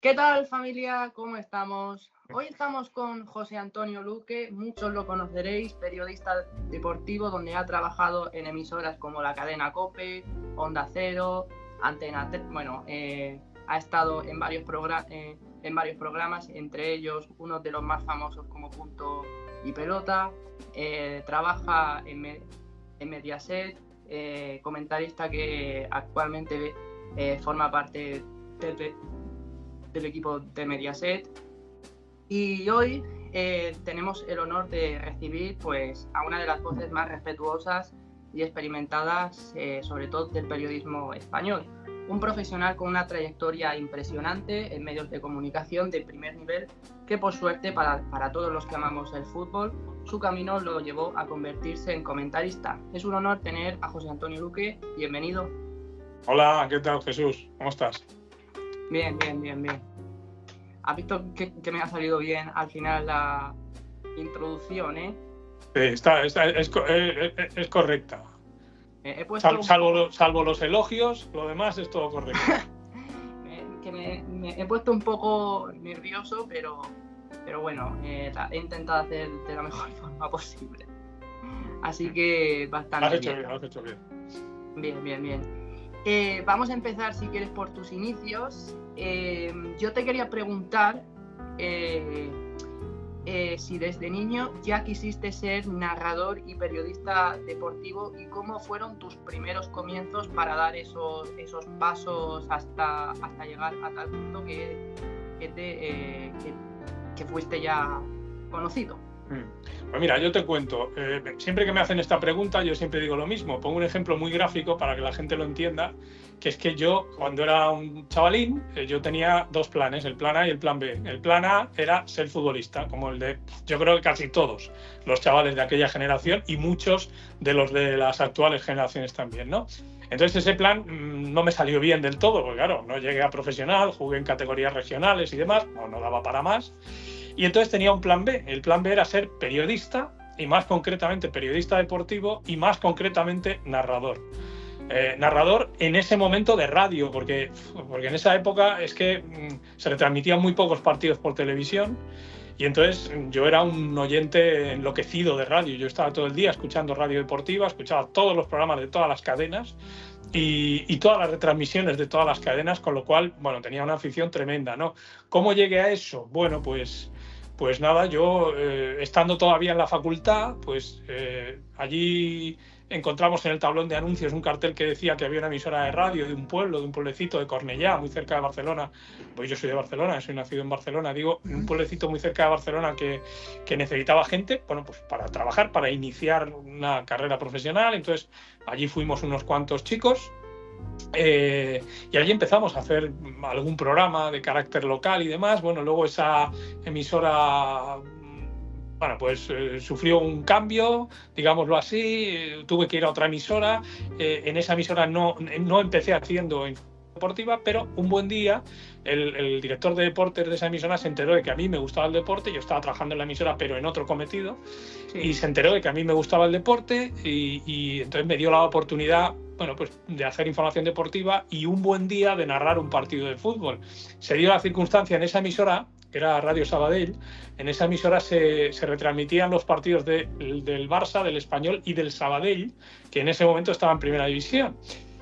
¿Qué tal, familia? ¿Cómo estamos? Hoy estamos con José Antonio Luque, muchos lo conoceréis, periodista deportivo donde ha trabajado en emisoras como la cadena COPE, Onda Cero, Antena 3, ha estado en varios programas, entre ellos uno de los más famosos como Punto y Pelota, trabaja en Mediaset, comentarista que actualmente forma parte del equipo de Mediaset, y hoy tenemos el honor de recibir a una de las voces más respetuosas y experimentadas, sobre todo del periodismo español, un profesional con una trayectoria impresionante en medios de comunicación de primer nivel que, por suerte para todos los que amamos el fútbol, su camino lo llevó a convertirse en comentarista. Es un honor tener a José Antonio Luque. Bienvenido. Hola, ¿qué tal, Jesús? ¿Cómo estás? Bien. ¿Has visto que me ha salido bien al final la introducción, eh? Es correcta. Salvo los elogios, lo demás es todo correcto. Me he puesto un poco nervioso, pero bueno, he intentado hacer de la mejor forma posible. Así que bastante bien. Lo has hecho bien. Bien. Vamos a empezar, si quieres, por tus inicios. Yo te quería preguntar si desde niño ya quisiste ser narrador y periodista deportivo, y cómo fueron tus primeros comienzos para dar esos pasos hasta llegar a tal punto que fuiste ya conocido. Pues mira, yo te cuento, siempre que me hacen esta pregunta yo siempre digo lo mismo, pongo un ejemplo muy gráfico para que la gente lo entienda, que es que yo cuando era un chavalín yo tenía dos planes, el plan A y el plan B. El plan A era ser futbolista, como el de, yo creo que casi todos los chavales de aquella generación y muchos de los de las actuales generaciones también, ¿no? Entonces ese plan no me salió bien del todo, porque claro, no llegué a profesional, jugué en categorías regionales y demás, no daba para más. Y entonces tenía un plan B. El plan B era ser periodista, y más concretamente periodista deportivo, y más concretamente narrador. Narrador en ese momento de radio, porque en esa época es que se retransmitían muy pocos partidos por televisión, y entonces yo era un oyente enloquecido de radio. Yo estaba todo el día escuchando radio deportiva, escuchaba todos los programas de todas las cadenas y todas las retransmisiones de todas las cadenas, con lo cual, bueno, tenía una afición tremenda, ¿no? ¿Cómo llegué a eso? Bueno, pues nada, yo estando todavía en la facultad, allí encontramos en el tablón de anuncios un cartel que decía que había una emisora de radio de un pueblecito de Cornellá, muy cerca de Barcelona. Pues yo soy de Barcelona, soy nacido en Barcelona, un pueblecito muy cerca de Barcelona que necesitaba gente, bueno, pues para trabajar, para iniciar una carrera profesional. Entonces allí fuimos unos cuantos chicos. Y allí empezamos a hacer algún programa de carácter local y demás. Bueno, luego esa emisora, sufrió un cambio, digámoslo así. Tuve que ir a otra emisora. En esa emisora no empecé haciendo deportiva, pero un buen día el director de deportes de esa emisora se enteró de que a mí me gustaba el deporte. Yo estaba trabajando en la emisora, pero en otro cometido, sí. Y se enteró de que a mí me gustaba el deporte y entonces me dio la oportunidad, de hacer información deportiva y un buen día de narrar un partido de fútbol. Se dio la circunstancia en esa emisora, que era Radio Sabadell. En esa emisora se retransmitían los partidos del Barça, del Español y del Sabadell, que en ese momento estaba en primera división.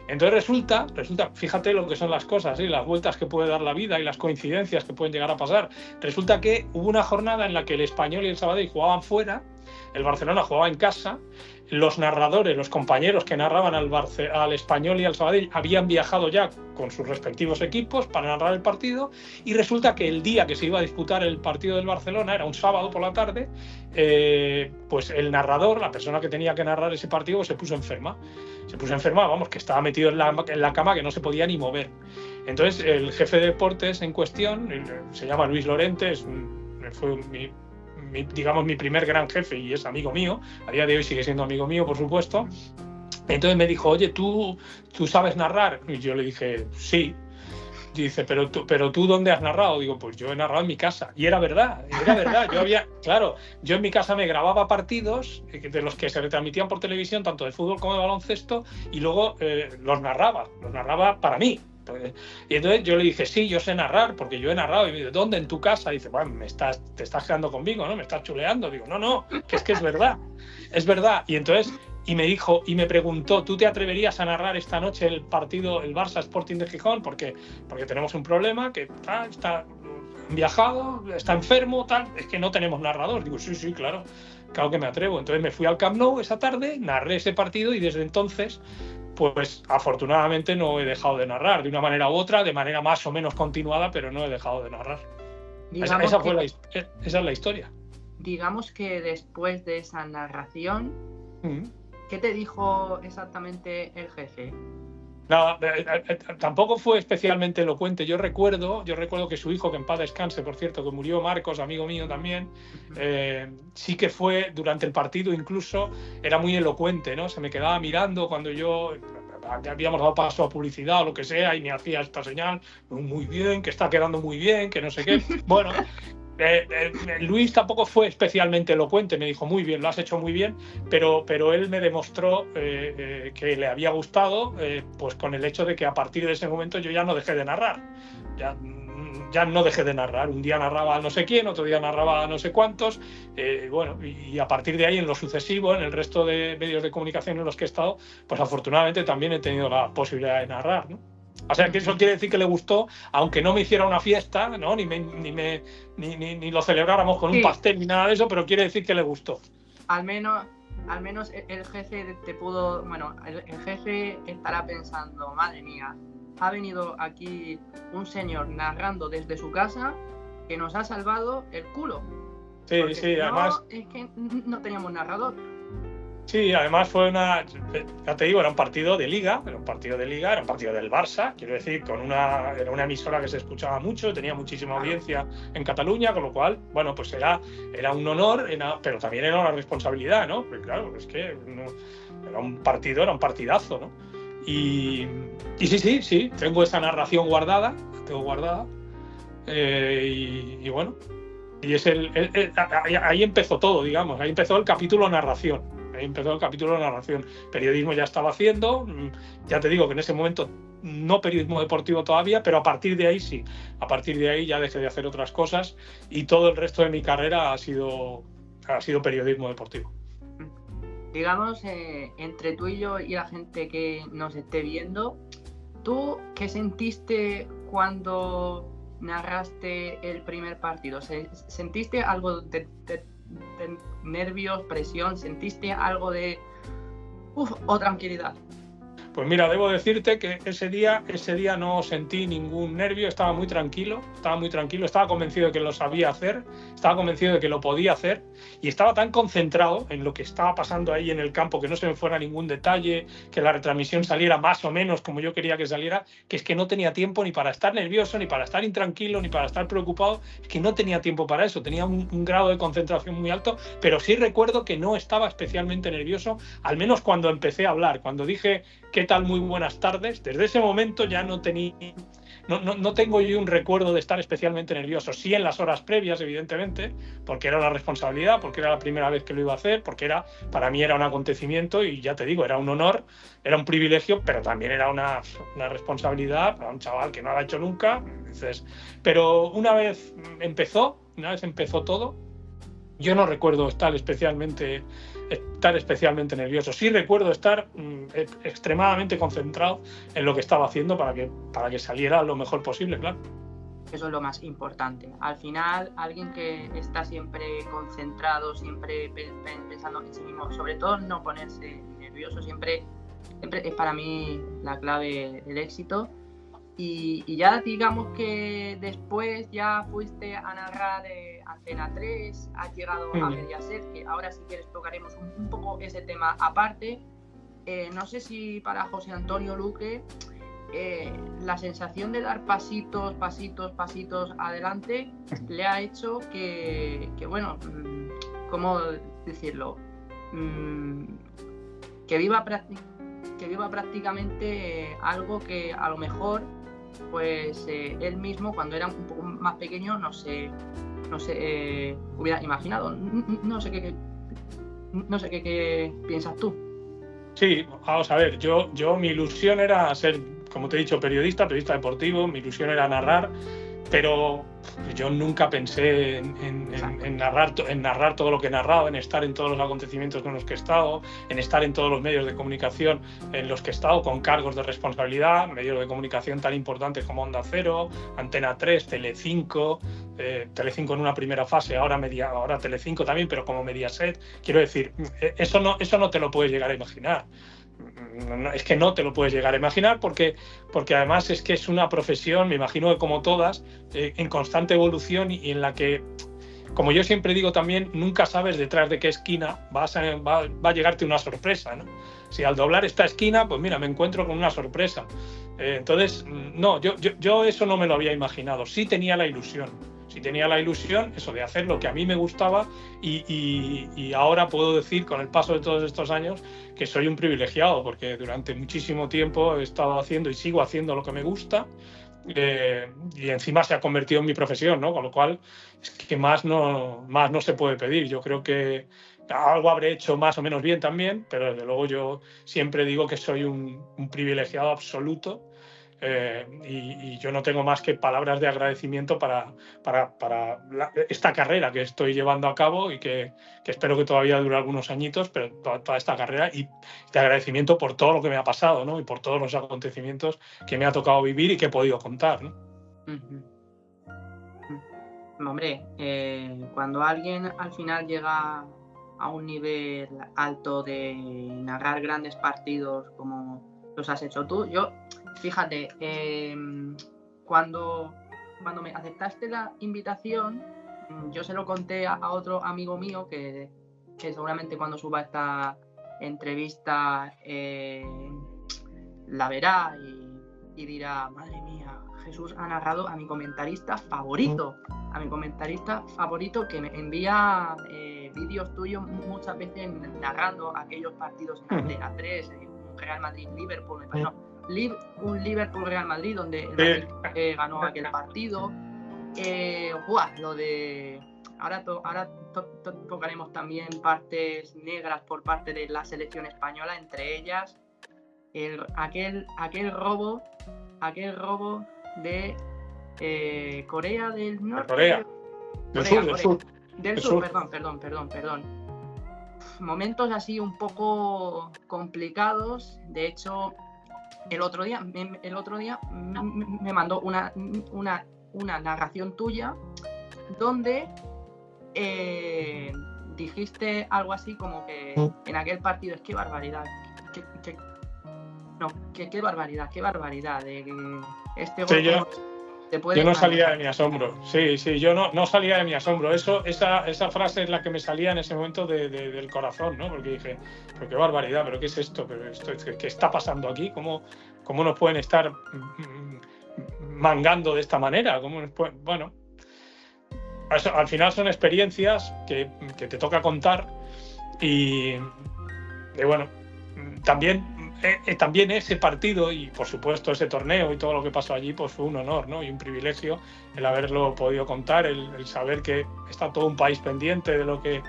Entonces resulta, fíjate lo que son las cosas, las vueltas que puede dar la vida y las coincidencias que pueden llegar a pasar. Resulta que hubo una jornada en la que el Español y el Sabadell jugaban fuera, el Barcelona jugaba en casa. Los narradores, los compañeros que narraban al Español y al Sabadell habían viajado ya con sus respectivos equipos para narrar el partido, y resulta que el día que se iba a disputar el partido del Barcelona, era un sábado por la tarde, pues el narrador, la persona que tenía que narrar ese partido, se puso enferma, que estaba metido en la cama, que no se podía ni mover. Entonces el jefe de deportes en cuestión, se llama Luis Lorente, fue mi primer gran jefe y es amigo mío, a día de hoy sigue siendo amigo mío, por supuesto. Entonces me dijo, oye, ¿tú sabes narrar? Y yo le dije, sí. Dice, pero tú ¿dónde has narrado? Digo, pues yo he narrado en mi casa. Y era verdad. Yo en mi casa me grababa partidos de los que se retransmitían por televisión, tanto de fútbol como de baloncesto, y luego los narraba para mí. Y entonces yo le dije, sí, yo sé narrar, porque yo he narrado. Y me dice, ¿dónde? ¿En tu casa? Y dice, bueno, te estás quedando conmigo, ¿no? Me estás chuleando. Digo, no, que es verdad, es verdad. Y entonces, y me dijo, y me preguntó, ¿tú te atreverías a narrar esta noche el partido, el Barça Sporting de Gijón? Porque tenemos un problema, que está viajado, está enfermo, tal, es que no tenemos narrador. Digo, sí, claro que me atrevo. Entonces me fui al Camp Nou esa tarde, narré ese partido y desde entonces, pues afortunadamente no he dejado de narrar, de una manera u otra, de manera más o menos continuada, pero no he dejado de narrar. Esa es la historia. Digamos que después de esa narración, ¿qué te dijo exactamente el jefe? No, tampoco fue especialmente elocuente. Yo recuerdo que su hijo, que en paz descanse, por cierto, que murió, Marcos, amigo mío también, sí que fue, durante el partido incluso, era muy elocuente, ¿no? Se me quedaba mirando cuando yo habíamos dado paso a publicidad o lo que sea y me hacía esta señal, muy bien, que está quedando muy bien, que no sé qué. Bueno, Luis tampoco fue especialmente elocuente, me dijo muy bien, lo has hecho muy bien, pero él me demostró que le había gustado, pues con el hecho de que a partir de ese momento yo ya no dejé de narrar, ya no dejé de narrar. Un día narraba a no sé quién, otro día narraba a no sé cuántos, bueno, y a partir de ahí, en lo sucesivo, en el resto de medios de comunicación en los que he estado, pues afortunadamente también he tenido la posibilidad de narrar, ¿no? O sea, que eso quiere decir que le gustó, aunque no me hiciera una fiesta, ¿no? Ni lo celebráramos con un pastel ni nada de eso, pero quiere decir que le gustó. Al menos el jefe te pudo... Bueno, el jefe estará pensando, madre mía, ha venido aquí un señor narrando desde su casa que nos ha salvado el culo. Sí, además... Es que no teníamos narrador. Sí, además fue ya te digo, era un partido de liga, era un partido del Barça, quiero decir, era una emisora que se escuchaba mucho, tenía muchísima audiencia en Cataluña, con lo cual, bueno, pues era un honor, pero también era una responsabilidad, ¿no? Porque claro, es que era un partidazo, ¿no? Y sí, tengo esa narración guardada, y bueno, y ahí empezó todo, digamos, ahí empezó el capítulo narración. Periodismo ya estaba haciendo, ya te digo que en ese momento no periodismo deportivo todavía, pero a partir de ahí sí, a partir de ahí ya dejé de hacer otras cosas y todo el resto de mi carrera ha sido periodismo deportivo. Digamos, entre tú y yo y la gente que nos esté viendo, ¿tú qué sentiste cuando narraste el primer partido? ¿Sentiste algo de nervios, presión? ¿Sentiste algo de o tranquilidad? Pues mira, debo decirte que ese día no sentí ningún nervio, estaba muy tranquilo, estaba convencido de que lo sabía hacer, estaba convencido de que lo podía hacer y estaba tan concentrado en lo que estaba pasando ahí en el campo, que no se me fuera ningún detalle, que la retransmisión saliera más o menos como yo quería que saliera, que es que no tenía tiempo ni para estar nervioso, ni para estar intranquilo, ni para estar preocupado, es que no tenía tiempo para eso, tenía un grado de concentración muy alto, pero sí recuerdo que no estaba especialmente nervioso, al menos cuando empecé a hablar, cuando dije ¿qué tal? Muy buenas tardes. Desde ese momento ya no tengo yo un recuerdo de estar especialmente nervioso. Sí en las horas previas, evidentemente, porque era una responsabilidad, porque era la primera vez que lo iba a hacer, porque para mí era un acontecimiento y ya te digo, era un honor, era un privilegio, pero también era una responsabilidad para un chaval que no lo ha hecho nunca. Entonces, pero una vez empezó todo, yo no recuerdo estar especialmente nervioso. Sí recuerdo estar extremadamente concentrado en lo que estaba haciendo para que saliera lo mejor posible, claro. Eso es lo más importante. Al final, alguien que está siempre concentrado, siempre pensando en sí mismo, sobre todo no ponerse nervioso, siempre es para mí la clave del éxito. Y ya digamos que después ya fuiste a narrar Antena 3, has llegado a Mediaset, que ahora si quieres tocaremos un poco ese tema aparte. No sé si para José Antonio Luque la sensación de dar pasitos adelante le ha hecho que bueno, ¿cómo decirlo? Que viva prácticamente algo que a lo mejor pues él mismo cuando era un poco más pequeño no se hubiera imaginado. No sé qué piensas tú. Sí, vamos a ver, yo mi ilusión era ser como te he dicho, periodista deportivo, mi ilusión era narrar, pero yo nunca pensé en narrar todo lo que he narrado, en estar en todos los acontecimientos con los que he estado, en estar en todos los medios de comunicación en los que he estado, con cargos de responsabilidad, medios de comunicación tan importantes como Onda Cero, Antena 3, Telecinco, Telecinco en una primera fase, ahora Telecinco también, pero como Mediaset. Quiero decir, eso no te lo puedes llegar a imaginar. Es que no te lo puedes llegar a imaginar porque además es que es una profesión, me imagino que como todas, en constante evolución y en la que, como yo siempre digo también, nunca sabes detrás de qué esquina va a llegarte una sorpresa, ¿no? Si al doblar esta esquina, pues mira, me encuentro con una sorpresa. Entonces, no, yo eso no me lo había imaginado. Sí tenía la ilusión eso de hacer lo que a mí me gustaba y ahora puedo decir, con el paso de todos estos años, que soy un privilegiado, porque durante muchísimo tiempo he estado haciendo y sigo haciendo lo que me gusta, y encima se ha convertido en mi profesión, ¿no? Con lo cual es que más no se puede pedir. Yo creo que algo habré hecho más o menos bien también, pero desde luego yo siempre digo que soy un privilegiado absoluto. Y yo no tengo más que palabras de agradecimiento para esta carrera que estoy llevando a cabo y que espero que todavía dure algunos añitos, pero toda esta carrera, y de agradecimiento por todo lo que me ha pasado, ¿no? Y por todos los acontecimientos que me ha tocado vivir y que he podido contar, ¿no? Hombre, cuando alguien al final llega a un nivel alto de narrar grandes partidos como los has hecho tú, fíjate, cuando me aceptaste la invitación, yo se lo conté a otro amigo mío que seguramente cuando suba esta entrevista la verá y dirá, madre mía, Jesús ha narrado a mi comentarista favorito que me envía vídeos tuyos muchas veces narrando aquellos partidos en Antena 3, Real Madrid-Liverpool, me pasó. Un Liverpool-Real Madrid donde el Madrid ganó aquel partido. Lo de... Ahora tocaremos también partes negras por parte de la selección española, entre ellas aquel robo de Corea del Norte. Del Sur. Perdón. Momentos así un poco complicados. De hecho, el otro día me mandó una narración tuya donde dijiste algo así como que en aquel partido qué barbaridad, qué barbaridad de que este gol yo no salía de mi asombro. Sí, yo no salía de mi asombro. Esa frase es la que me salía en ese momento del corazón, ¿no? Porque dije, pero qué barbaridad, pero qué es esto, ¿qué está pasando aquí? ¿Cómo nos pueden estar mangando de esta manera? Bueno, al final son experiencias que te toca contar y bueno, también ese partido y por supuesto ese torneo y todo lo que pasó allí, pues fue un honor, ¿no? Y un privilegio el haberlo podido contar, el saber que está todo un país pendiente de lo que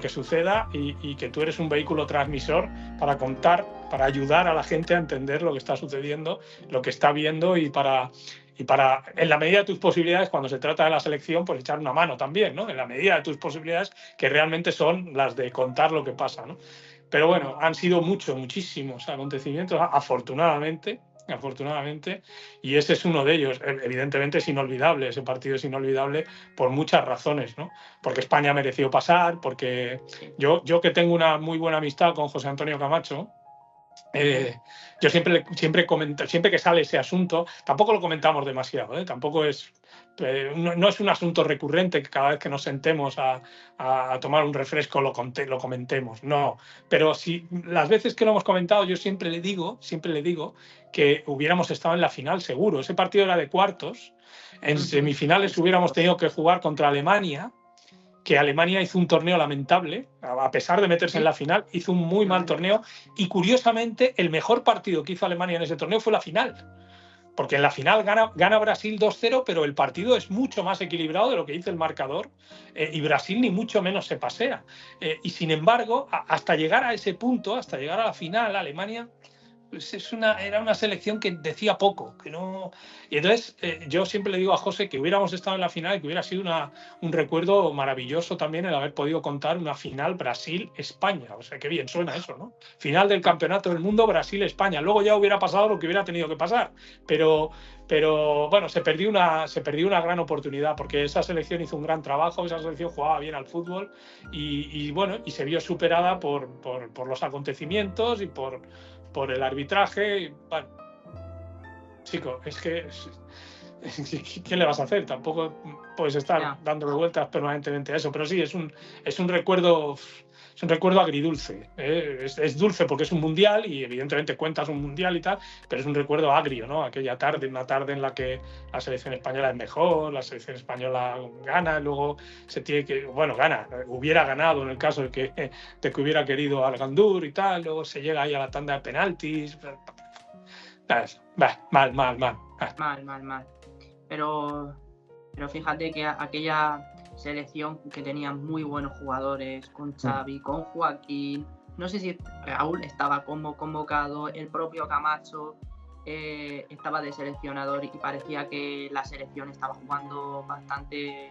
suceda y que tú eres un vehículo transmisor para contar, para ayudar a la gente a entender lo que está sucediendo, lo que está viendo y para en la medida de tus posibilidades, cuando se trata de la selección, pues echar una mano también, ¿no? En la medida de tus posibilidades, que realmente son las de contar lo que pasa, ¿no? Pero bueno, han sido muchísimos acontecimientos, afortunadamente, y ese es uno de ellos. Evidentemente es inolvidable, ese partido es inolvidable por muchas razones, ¿no? Porque España mereció pasar, porque yo que tengo una muy buena amistad con José Antonio Camacho, yo siempre comento, siempre que sale ese asunto, tampoco lo comentamos demasiado, tampoco es... no es un asunto recurrente que cada vez que nos sentemos a tomar un refresco lo comentemos, no. Pero si las veces que lo hemos comentado, yo siempre le digo que hubiéramos estado en la final seguro. Ese partido era de cuartos. En semifinales hubiéramos tenido que jugar contra Alemania, que Alemania hizo un torneo lamentable, a pesar de meterse en la final, hizo un muy mal torneo, y curiosamente el mejor partido que hizo Alemania en ese torneo fue la final. Porque en la final gana Brasil 2-0, pero el partido es mucho más equilibrado de lo que dice el marcador, y Brasil ni mucho menos se pasea. Y sin embargo, hasta llegar a ese punto, hasta llegar a la final, Alemania era una selección que decía poco, que no. Y entonces yo siempre le digo a José que hubiéramos estado en la final y que hubiera sido un recuerdo maravilloso también el haber podido contar una final Brasil-España. O sea, qué bien suena eso, ¿no? Final del Campeonato del Mundo Brasil-España. Luego ya hubiera pasado lo que hubiera tenido que pasar. Pero bueno, se perdió una gran oportunidad porque esa selección hizo un gran trabajo, esa selección jugaba bien al fútbol y bueno, y se vio superada por los acontecimientos y por el arbitraje. Y, bueno, chico, es que ¿qué le vas a hacer? Tampoco puedes estar dándole vueltas permanentemente a eso, pero sí, es un recuerdo. Es un recuerdo agridulce. Es dulce porque es un mundial y evidentemente cuentas un mundial y tal, pero es un recuerdo agrio, ¿no? Aquella tarde, una tarde en la que la selección española es mejor, la selección española gana, luego se tiene que, bueno, hubiera ganado en el caso de que hubiera querido al Gandur y tal, luego se llega ahí a la tanda de penaltis. Mal. Mal. Pero fíjate que aquella selección que tenía muy buenos jugadores, con Xavi, con Joaquín, no sé si Raúl estaba como convocado, el propio Camacho estaba de seleccionador y parecía que la selección estaba jugando bastante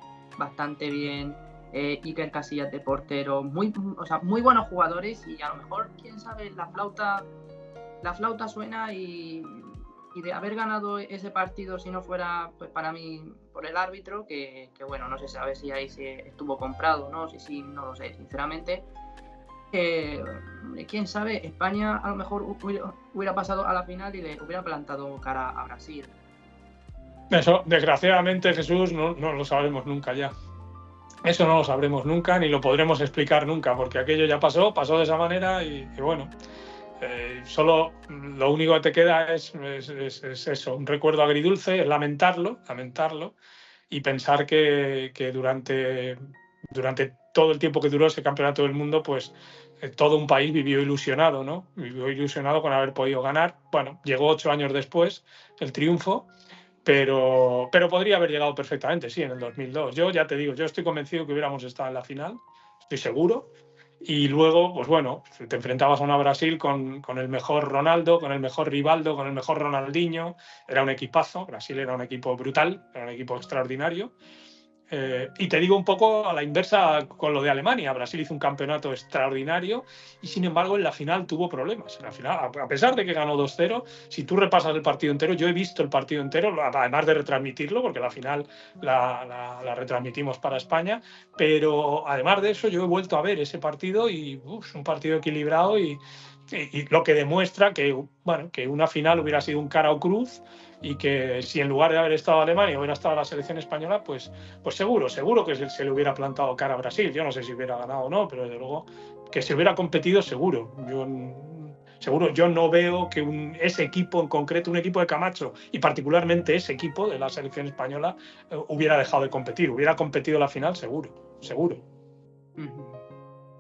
bien. Iker Casillas de portero, muy buenos jugadores y a lo mejor, quién sabe, la flauta suena y de haber ganado ese partido, si no fuera pues para mí por el árbitro, que bueno, no se sabe si ahí se estuvo comprado, ¿no? Sí, no lo sé, sinceramente. Quién sabe, España a lo mejor hubiera pasado a la final y le hubiera plantado cara a Brasil. Eso, desgraciadamente, Jesús, no lo sabremos nunca ya. Eso no lo sabremos nunca, ni lo podremos explicar nunca, porque aquello ya pasó de esa manera y bueno. Solo lo único que te queda es eso, un recuerdo agridulce, es lamentarlo y pensar que durante todo el tiempo que duró ese campeonato del mundo, pues todo un país vivió ilusionado, ¿no? Vivió ilusionado con haber podido ganar. Bueno, llegó 8 años después el triunfo, pero podría haber llegado perfectamente, sí, en el 2002. Yo ya te digo, yo estoy convencido que hubiéramos estado en la final, estoy seguro. Y luego, pues bueno, te enfrentabas a una Brasil con el mejor Ronaldo, con el mejor Rivaldo, con el mejor Ronaldinho. Era un equipazo, Brasil era un equipo brutal, era un equipo extraordinario. Y te digo un poco a la inversa con lo de Alemania. Brasil hizo un campeonato extraordinario y sin embargo en la final tuvo problemas. En la final, a pesar de que ganó 2-0, si tú repasas el partido entero, yo he visto el partido entero, además de retransmitirlo, porque la final la retransmitimos para España, pero además de eso yo he vuelto a ver ese partido y es un partido equilibrado y lo que demuestra que una final hubiera sido un cara o cruz y que si en lugar de haber estado Alemania hubiera estado la selección española, pues seguro que se le hubiera plantado cara a Brasil. Yo no sé si hubiera ganado o no, pero desde luego que se hubiera competido seguro. Yo no veo que ese equipo en concreto, un equipo de Camacho y particularmente ese equipo de la selección española hubiera dejado de competir. Hubiera competido la final seguro.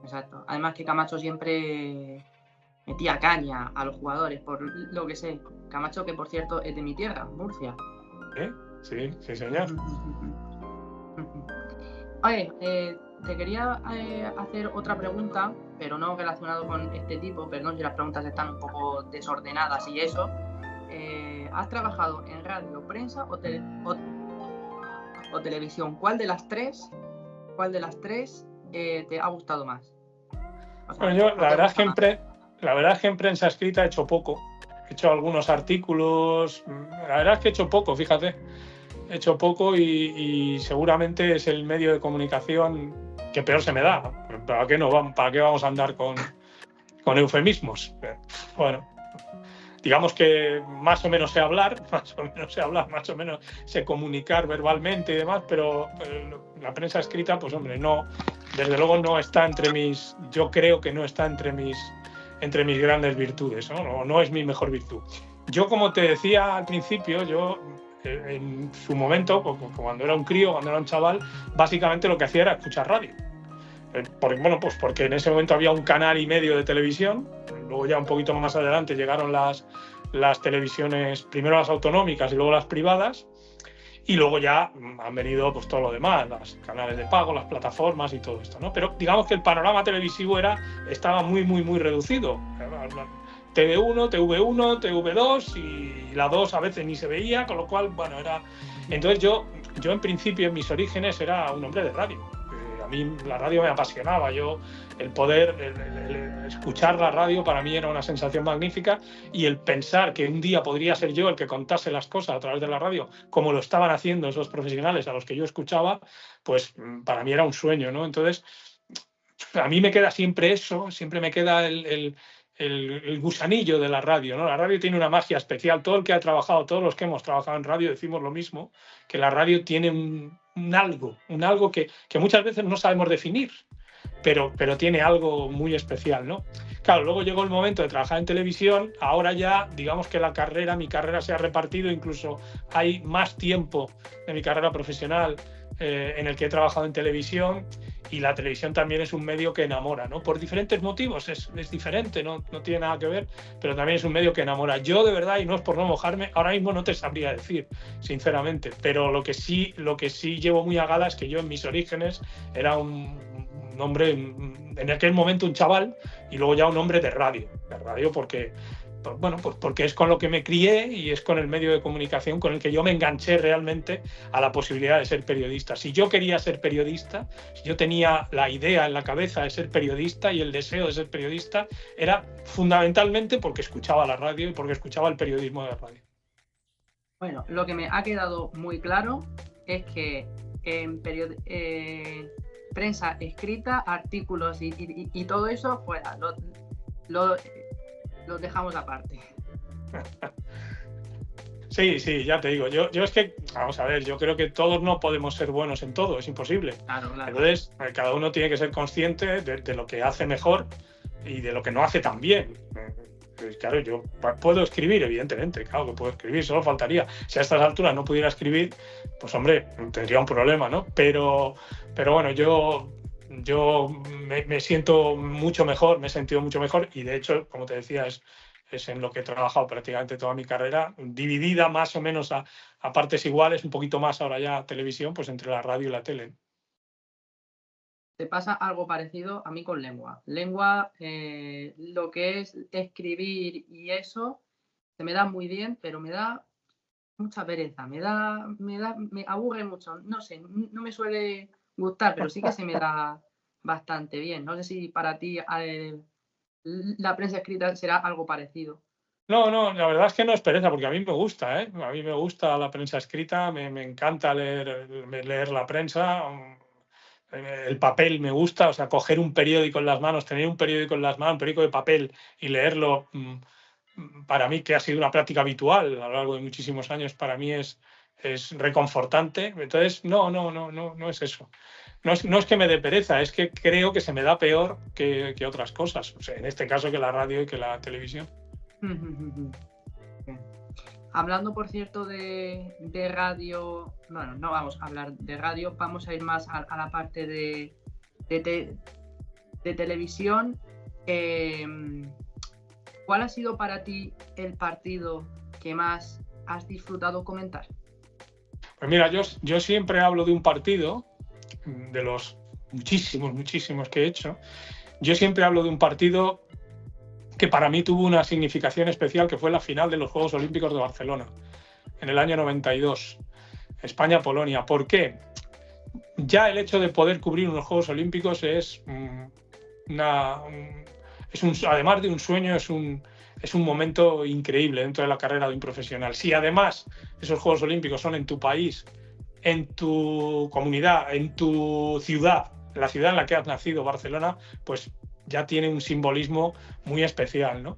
Exacto. Además que Camacho siempre metía caña a los jugadores, por lo que sé. Camacho, que por cierto es de mi tierra, Murcia. Sí, señor. Oye, te quería hacer otra pregunta, pero no relacionado con este tipo, perdón si las preguntas están un poco desordenadas y eso. ¿Has trabajado en radio, prensa o televisión? ¿Cuál de las tres te ha gustado más? O sea, bueno, yo la verdad es que en prensa escrita he hecho poco. He hecho algunos artículos. La verdad es que he hecho poco, fíjate. He hecho poco y seguramente es el medio de comunicación que peor se me da. ¿Para qué vamos a andar con eufemismos? Bueno, digamos que más o menos sé hablar, más o menos sé comunicar verbalmente y demás, pero la prensa escrita, pues hombre, no, desde luego no está yo creo que no está entre mis grandes virtudes, ¿no? No es mi mejor virtud. Yo, como te decía al principio, en su momento, cuando era un crío, cuando era un chaval, básicamente lo que hacía era escuchar radio. Porque en ese momento había un canal y medio de televisión. Luego ya un poquito más adelante llegaron las televisiones, primero las autonómicas y luego las privadas, y luego ya han venido pues todo lo demás, los canales de pago, las plataformas y todo esto, ¿no? Pero digamos que el panorama televisivo estaba muy, muy, muy reducido. TV1, TV1, TV2 y la 2 a veces ni se veía, con lo cual, bueno, era... Entonces yo en principio, en mis orígenes, era un hombre de radio. A mí la radio me apasionaba. El poder, el escuchar la radio para mí era una sensación magnífica, y el pensar que un día podría ser yo el que contase las cosas a través de la radio, como lo estaban haciendo esos profesionales a los que yo escuchaba, pues para mí era un sueño, ¿no? Entonces, a mí me queda siempre eso, siempre me queda el gusanillo de la radio, ¿no? La radio tiene una magia especial. Todo el que ha trabajado, todos los que hemos trabajado en radio decimos lo mismo, que la radio tiene un algo que muchas veces no sabemos definir, pero tiene algo muy especial, ¿no? Claro, luego llegó el momento de trabajar en televisión. Ahora ya, digamos que mi carrera se ha repartido, incluso hay más tiempo de mi carrera profesional en el que he trabajado en televisión, y la televisión también es un medio que enamora, ¿no? Por diferentes motivos, es diferente, no tiene nada que ver, pero también es un medio que enamora. Yo, de verdad, y no es por no mojarme, ahora mismo no te sabría decir, sinceramente, pero lo que sí llevo muy a gala es que yo en mis orígenes era un hombre, en aquel momento un chaval, y luego ya un hombre de radio porque... Bueno, pues porque es con lo que me crié y es con el medio de comunicación con el que yo me enganché realmente a la posibilidad de ser periodista. Si yo quería ser periodista, si yo tenía la idea en la cabeza de ser periodista y el deseo de ser periodista, era fundamentalmente porque escuchaba la radio y porque escuchaba el periodismo de la radio. Bueno, lo que me ha quedado muy claro es que en prensa escrita, artículos y todo eso, pues los dejamos aparte. Sí, ya te digo. Yo es que, vamos a ver, yo creo que todos no podemos ser buenos en todo, es imposible. Claro. Entonces, cada uno tiene que ser consciente de lo que hace mejor y de lo que no hace tan bien. Pues claro, yo puedo escribir, evidentemente, claro que puedo escribir, solo faltaría. Si a estas alturas no pudiera escribir, pues hombre, tendría un problema, ¿no? Pero bueno, yo me siento mucho mejor, me he sentido mucho mejor, y de hecho, como te decía, es en lo que he trabajado prácticamente toda mi carrera, dividida más o menos a partes iguales, un poquito más ahora ya televisión, pues entre la radio y la tele. Te pasa algo parecido a mí con lengua. Lengua, lo que es escribir y eso, se me da muy bien, pero me da mucha pereza, me aburre mucho. No sé, no me suele gustar, pero sí que se me da bastante bien. No sé si para ti la prensa escrita será algo parecido. No, la verdad es que no es pereza, porque a mí me gusta, ¿eh? A mí me gusta la prensa escrita, me encanta leer la prensa. El papel me gusta, o sea, coger un periódico en las manos, tener un periódico en las manos, un periódico de papel y leerlo, para mí, que ha sido una práctica habitual a lo largo de muchísimos años, para mí es reconfortante. Entonces, no es eso. No es que me dé pereza, es que creo que se me da peor que otras cosas. O sea, en este caso, que la radio y que la televisión. Hablando, por cierto, de radio, bueno, no vamos a hablar de radio, vamos a ir más a la parte de televisión. ¿Cuál ha sido para ti el partido que más has disfrutado comentar? Pues mira, yo siempre hablo de un partido, de los muchísimos que he hecho. Yo siempre hablo de un partido que para mí tuvo una significación especial, que fue la final de los Juegos Olímpicos de Barcelona, en el año 92, España-Polonia. ¿Por qué? Ya el hecho de poder cubrir unos Juegos Olímpicos además de un sueño, es un momento increíble dentro de la carrera de un profesional. Si además esos Juegos Olímpicos son en tu país, en tu comunidad, en tu ciudad, la ciudad en la que has nacido, Barcelona, pues ya tiene un simbolismo muy especial, ¿no?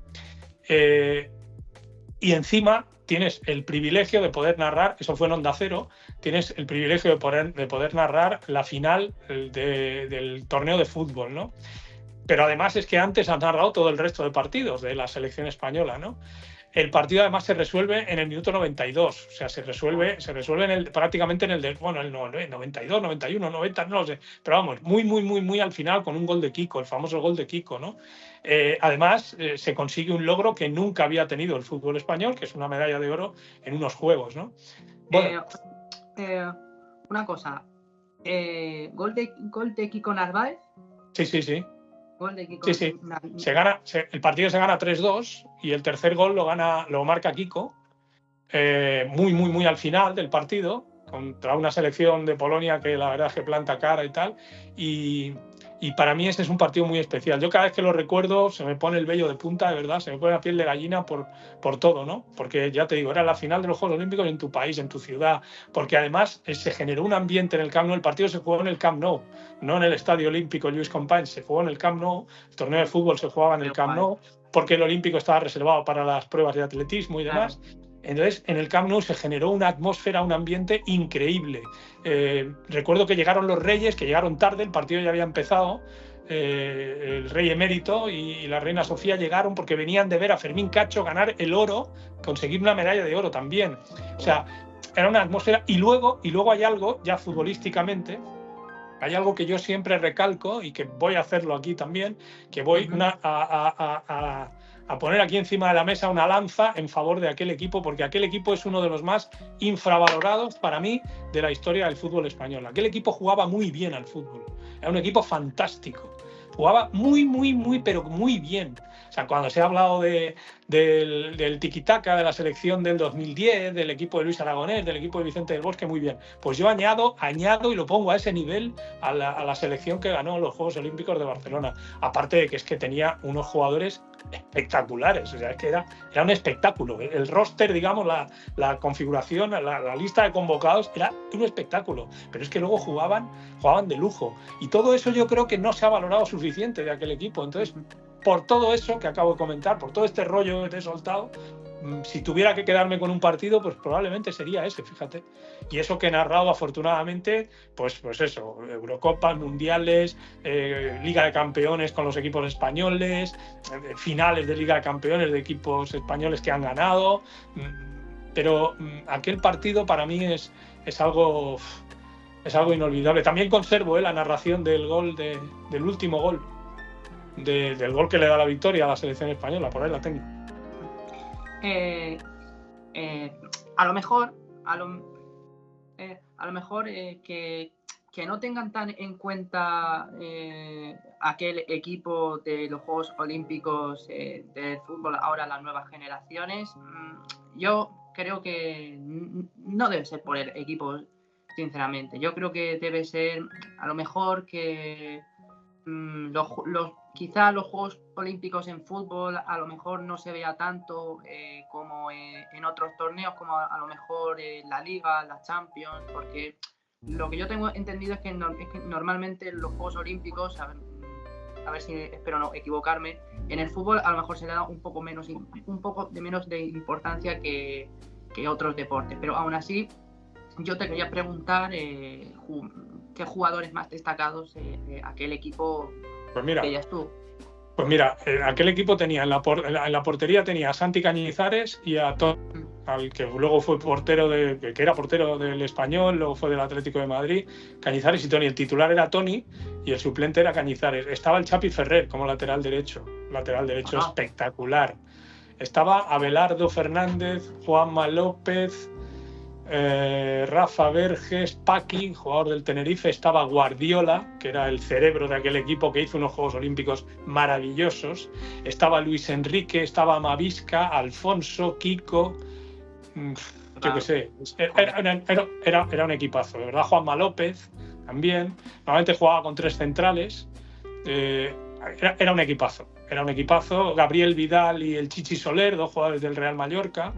Y encima tienes el privilegio de poder narrar, eso fue en Onda Cero, tienes el privilegio de poder narrar la final del torneo de fútbol, ¿no? Pero además es que antes has narrado todo el resto de partidos de la selección española, ¿no? El partido además se resuelve en el minuto 92, o sea, se resuelve prácticamente en el 92, 91, 90, no lo sé, pero vamos, muy al final, con un gol de Kiko, el famoso gol de Kiko, ¿no? Además, se consigue un logro que nunca había tenido el fútbol español, que es una medalla de oro en unos Juegos, ¿no? Bueno. Una cosa, ¿gol de Kiko Narváez? Sí. Gol de Kiko. Sí, sí. El partido se gana 3-2 y el tercer gol lo marca Kiko muy, muy, muy al final del partido, contra una selección de Polonia que la verdad es que planta cara y tal. Y para mí este es un partido muy especial. Yo cada vez que lo recuerdo se me pone el vello de punta, de verdad, se me pone la piel de gallina por todo, ¿no? Porque ya te digo, era la final de los Juegos Olímpicos en tu país, en tu ciudad, porque además se generó un ambiente en el Camp Nou. El partido se jugó en el Camp Nou, no en el Estadio Olímpico Lluís Companys, se jugó en el Camp Nou. El torneo de fútbol se jugaba en el Camp Nou porque el Olímpico estaba reservado para las pruebas de atletismo y demás. Entonces, en el Camp Nou se generó una atmósfera, un ambiente increíble. Recuerdo que llegaron los Reyes, que llegaron tarde, el partido ya había empezado. El rey emérito y la reina Sofía llegaron porque venían de ver a Fermín Cacho ganar el oro, conseguir una medalla de oro también. O sea, era una atmósfera. Y luego hay algo, ya futbolísticamente, hay algo que yo siempre recalco y que voy a hacerlo aquí también, que voy a poner aquí encima de la mesa una lanza en favor de aquel equipo, porque aquel equipo es uno de los más infravalorados para mí de la historia del fútbol español. Aquel equipo jugaba muy bien al fútbol, era un equipo fantástico, jugaba muy, muy, muy, pero muy bien. O sea, cuando se ha hablado del tiquitaca de la selección del 2010, del equipo de Luis Aragonés, del equipo de Vicente del Bosque, muy bien. Pues yo añado y lo pongo a ese nivel a la selección que ganó los Juegos Olímpicos de Barcelona. Aparte de que es que tenía unos jugadores espectaculares, o sea, es que era un espectáculo. El roster, digamos, la configuración, la lista de convocados era un espectáculo, pero es que luego jugaban de lujo. Y todo eso yo creo que no se ha valorado suficiente de aquel equipo. Entonces, por todo eso que acabo de comentar, por todo este rollo que te he soltado, si tuviera que quedarme con un partido, pues probablemente sería ese, fíjate. Y eso que he narrado, afortunadamente, pues eso, Eurocopas, Mundiales, Liga de Campeones con los equipos españoles, finales de Liga de Campeones de equipos españoles que han ganado. Pero aquel partido para mí es algo inolvidable. También conservo la narración del gol, del último gol, del gol que le da la victoria a la selección española. Por ahí la tengo. A lo mejor que no tengan tan en cuenta aquel equipo de los Juegos Olímpicos del fútbol, ahora las nuevas generaciones, yo creo que no debe ser por el equipo, sinceramente. Yo creo que debe ser a lo mejor que quizá los Juegos Olímpicos en fútbol a lo mejor no se vea tanto como en otros torneos, como a lo mejor la Liga, la Champions, porque lo que yo tengo entendido es que normalmente los Juegos Olímpicos, a ver si espero no equivocarme, en el fútbol a lo mejor se le da un poco de menos de importancia que otros deportes, pero aún así yo te quería preguntar qué jugadores más destacados aquel equipo veías tú. Pues mira, aquel equipo tenía en la portería tenía a Santi Cañizares y a Toni, al que luego fue que era portero del Español, luego fue del Atlético de Madrid. Cañizares y Toni. El titular era Toni y el suplente era Cañizares. Estaba el Chapi Ferrer como lateral derecho espectacular. Estaba Abelardo Fernández, Juanma López, Rafa Verges, Paqui, jugador del Tenerife. Estaba Guardiola, que era el cerebro de aquel equipo que hizo unos Juegos Olímpicos maravillosos. Estaba Luis Enrique, estaba Mavisca, Alfonso, Kiko, yo qué sé. Era un equipazo, de verdad. Juanma López también. Normalmente jugaba con 3 centrales. Era un equipazo. Gabriel Vidal y el Chichi Soler, 2 jugadores del Real Mallorca.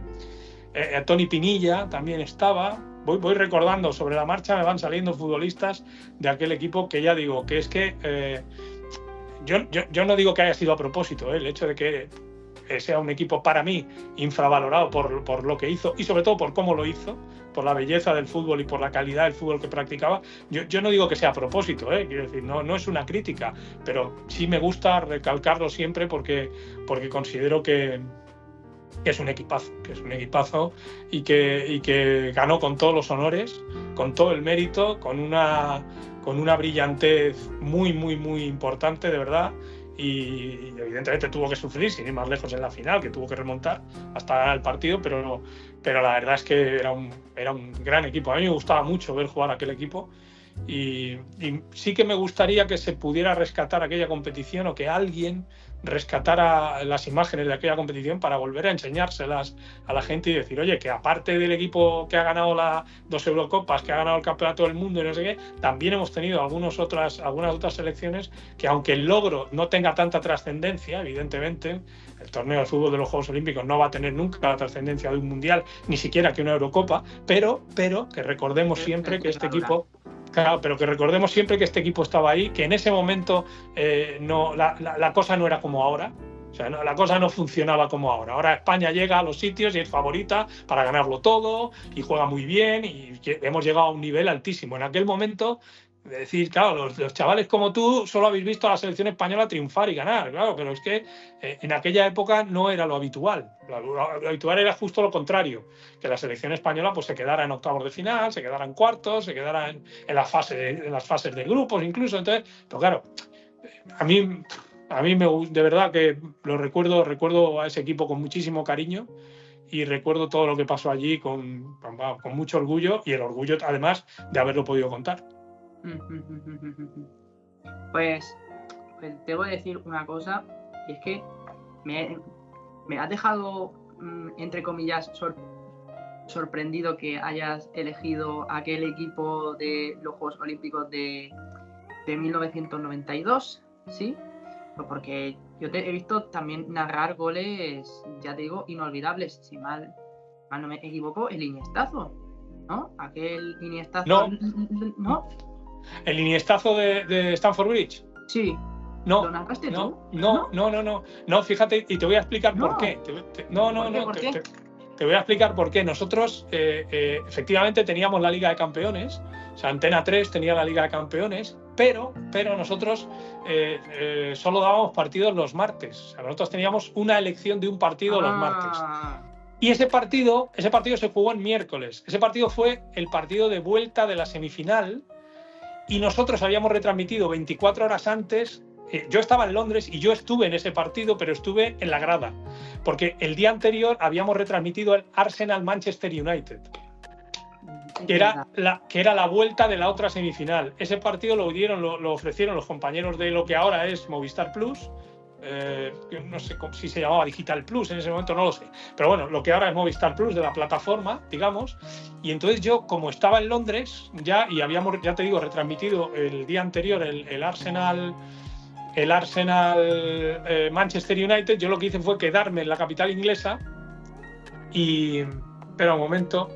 Toni Pinilla también estaba. Voy recordando sobre la marcha, me van saliendo futbolistas de aquel equipo que ya digo que es que yo no digo que haya sido a propósito, el hecho de que sea un equipo para mí infravalorado por lo que hizo y sobre todo por cómo lo hizo, por la belleza del fútbol y por la calidad del fútbol que practicaba. Yo no digo que sea a propósito, quiero decir, no es una crítica, pero sí me gusta recalcarlo siempre porque considero que es un equipazo y que ganó con todos los honores, con todo el mérito, con una brillantez muy, muy, muy importante, de verdad. Y evidentemente tuvo que sufrir, sin ir más lejos en la final, que tuvo que remontar hasta ganar el partido, pero la verdad es que era un gran equipo. A mí me gustaba mucho ver jugar aquel equipo y sí que me gustaría que se pudiera rescatar aquella competición o que alguien rescatara las imágenes de aquella competición para volver a enseñárselas a la gente y decir, oye, que aparte del equipo que ha ganado las 2 Eurocopas, que ha ganado el Campeonato del Mundo y no sé qué, también hemos tenido algunas otras selecciones que, aunque el logro no tenga tanta trascendencia, evidentemente, el torneo de fútbol de los Juegos Olímpicos no va a tener nunca la trascendencia de un mundial, ni siquiera que una Eurocopa, pero que recordemos siempre que este equipo... Claro, pero que recordemos siempre que este equipo estaba ahí, que en ese momento la cosa no era como ahora. O sea, la cosa no funcionaba como ahora. Ahora España llega a los sitios y es favorita para ganarlo todo y juega muy bien y hemos llegado a un nivel altísimo. En aquel momento, es decir, claro, los chavales como tú solo habéis visto a la selección española triunfar y ganar, claro, pero es que en aquella época no era lo habitual. Lo habitual era justo lo contrario, que la selección española pues se quedara en octavos de final, se quedara en cuartos, se quedara en las fases de grupos incluso. Entonces, pero claro, a mí de verdad que recuerdo a ese equipo con muchísimo cariño y recuerdo todo lo que pasó allí con mucho orgullo y el orgullo además de haberlo podido contar. Pues te voy a decir una cosa, y es que me has dejado, entre comillas, sorprendido que hayas elegido aquel equipo de los Juegos Olímpicos de 1992, ¿sí? Pues porque yo te he visto también narrar goles, ya te digo, inolvidables. Si mal no me equivoco, el Iniestazo, ¿no? Aquel Iniestazo... ¿No? ¿El Iniestazo de Stamford Bridge? Sí. No, ¿lo narraste tú? No, fíjate, y te voy a explicar por qué. Te voy a explicar por qué. Nosotros, efectivamente, teníamos la Liga de Campeones, o sea, Antena 3 tenía la Liga de Campeones, pero nosotros solo dábamos partidos los martes. O sea, nosotros teníamos una elección de un partido los martes. Y ese partido se jugó el miércoles. Ese partido fue el partido de vuelta de la semifinal y nosotros habíamos retransmitido 24 horas antes. Yo estaba en Londres y yo estuve en ese partido, pero estuve en la grada, porque el día anterior habíamos retransmitido el Arsenal-Manchester United, que era la vuelta de la otra semifinal. Ese partido lo ofrecieron los compañeros de lo que ahora es Movistar Plus, no sé si se llamaba Digital Plus en ese momento, no lo sé, pero bueno, lo que ahora es Movistar Plus, de la plataforma, digamos. Y entonces yo, como estaba en Londres ya y habíamos, ya te digo, retransmitido el día anterior el Arsenal Manchester United, yo lo que hice fue quedarme en la capital inglesa y... Espera un momento.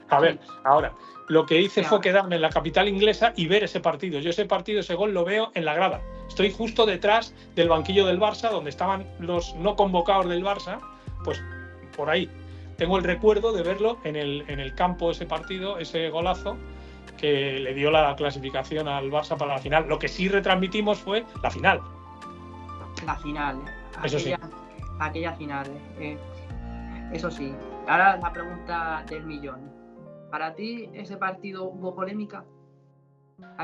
A ver, ahora, lo que hice fue quedarme en la capital inglesa y ver ese partido. Yo ese gol lo veo en la grada. Estoy justo detrás del banquillo del Barça, donde estaban los no convocados del Barça, pues por ahí. Tengo el recuerdo de verlo en el campo, ese partido, ese golazo, que le dio la clasificación al Barça para la final. Lo que sí retransmitimos fue la final. La final. Eso sí. Aquella final. Eso sí. Ahora la pregunta del millón. ¿Para ti ese partido hubo polémica?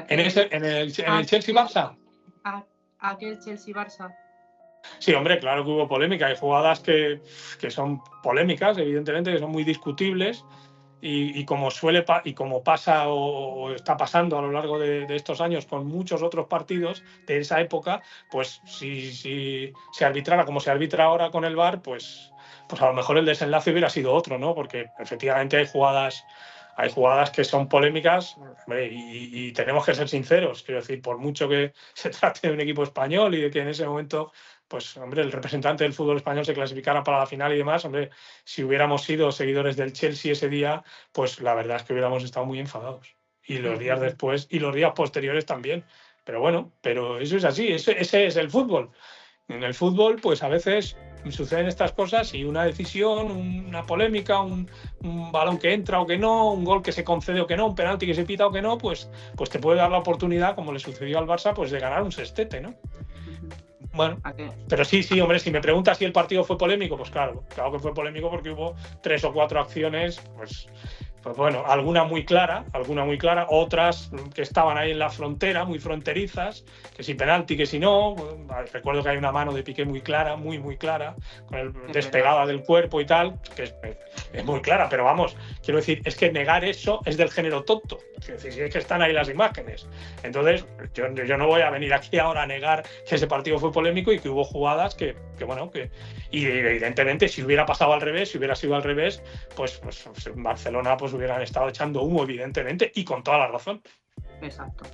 ¿En el Chelsea-Barça? Aquel Chelsea-Barça. Sí, hombre, claro que hubo polémica. Hay jugadas que son polémicas, evidentemente, que son muy discutibles. Y como pasa o está pasando a lo largo de estos años con muchos otros partidos de esa época, pues si se arbitrara como se arbitra ahora con el VAR, pues a lo mejor el desenlace hubiera sido otro, ¿no? Porque efectivamente hay jugadas que son polémicas, hombre, y tenemos que ser sinceros. Quiero decir, por mucho que se trate de un equipo español y de que en ese momento, pues, hombre, el representante del fútbol español se clasificara para la final y demás, hombre, si hubiéramos sido seguidores del Chelsea ese día, pues la verdad es que hubiéramos estado muy enfadados. Y los días después y los días posteriores también. Pero bueno, pero eso es así, ese es el fútbol. En el fútbol, pues a veces suceden estas cosas y una decisión, una polémica, un balón que entra o que no, un gol que se concede o que no, un penalti que se pita o que no, pues te puede dar la oportunidad, como le sucedió al Barça, pues de ganar un sextete, ¿no? Bueno, pero sí, hombre, si me preguntas si el partido fue polémico, pues claro que fue polémico porque hubo 3 o 4 acciones, pues Pues bueno, alguna muy clara, otras que estaban ahí en la frontera, muy fronterizas, que si penalti, que si no. Recuerdo que hay una mano de Piqué muy clara, muy clara, con el despegada del cuerpo y tal, que es muy clara, pero vamos, quiero decir, es que negar eso es del género tonto. Es decir, si es que están ahí las imágenes. Entonces, yo no voy a venir aquí ahora a negar que ese partido fue polémico y que hubo jugadas y evidentemente si hubiera pasado al revés, si hubiera sido al revés, pues en Barcelona pues hubieran estado echando humo, evidentemente, y con toda la razón. Exacto.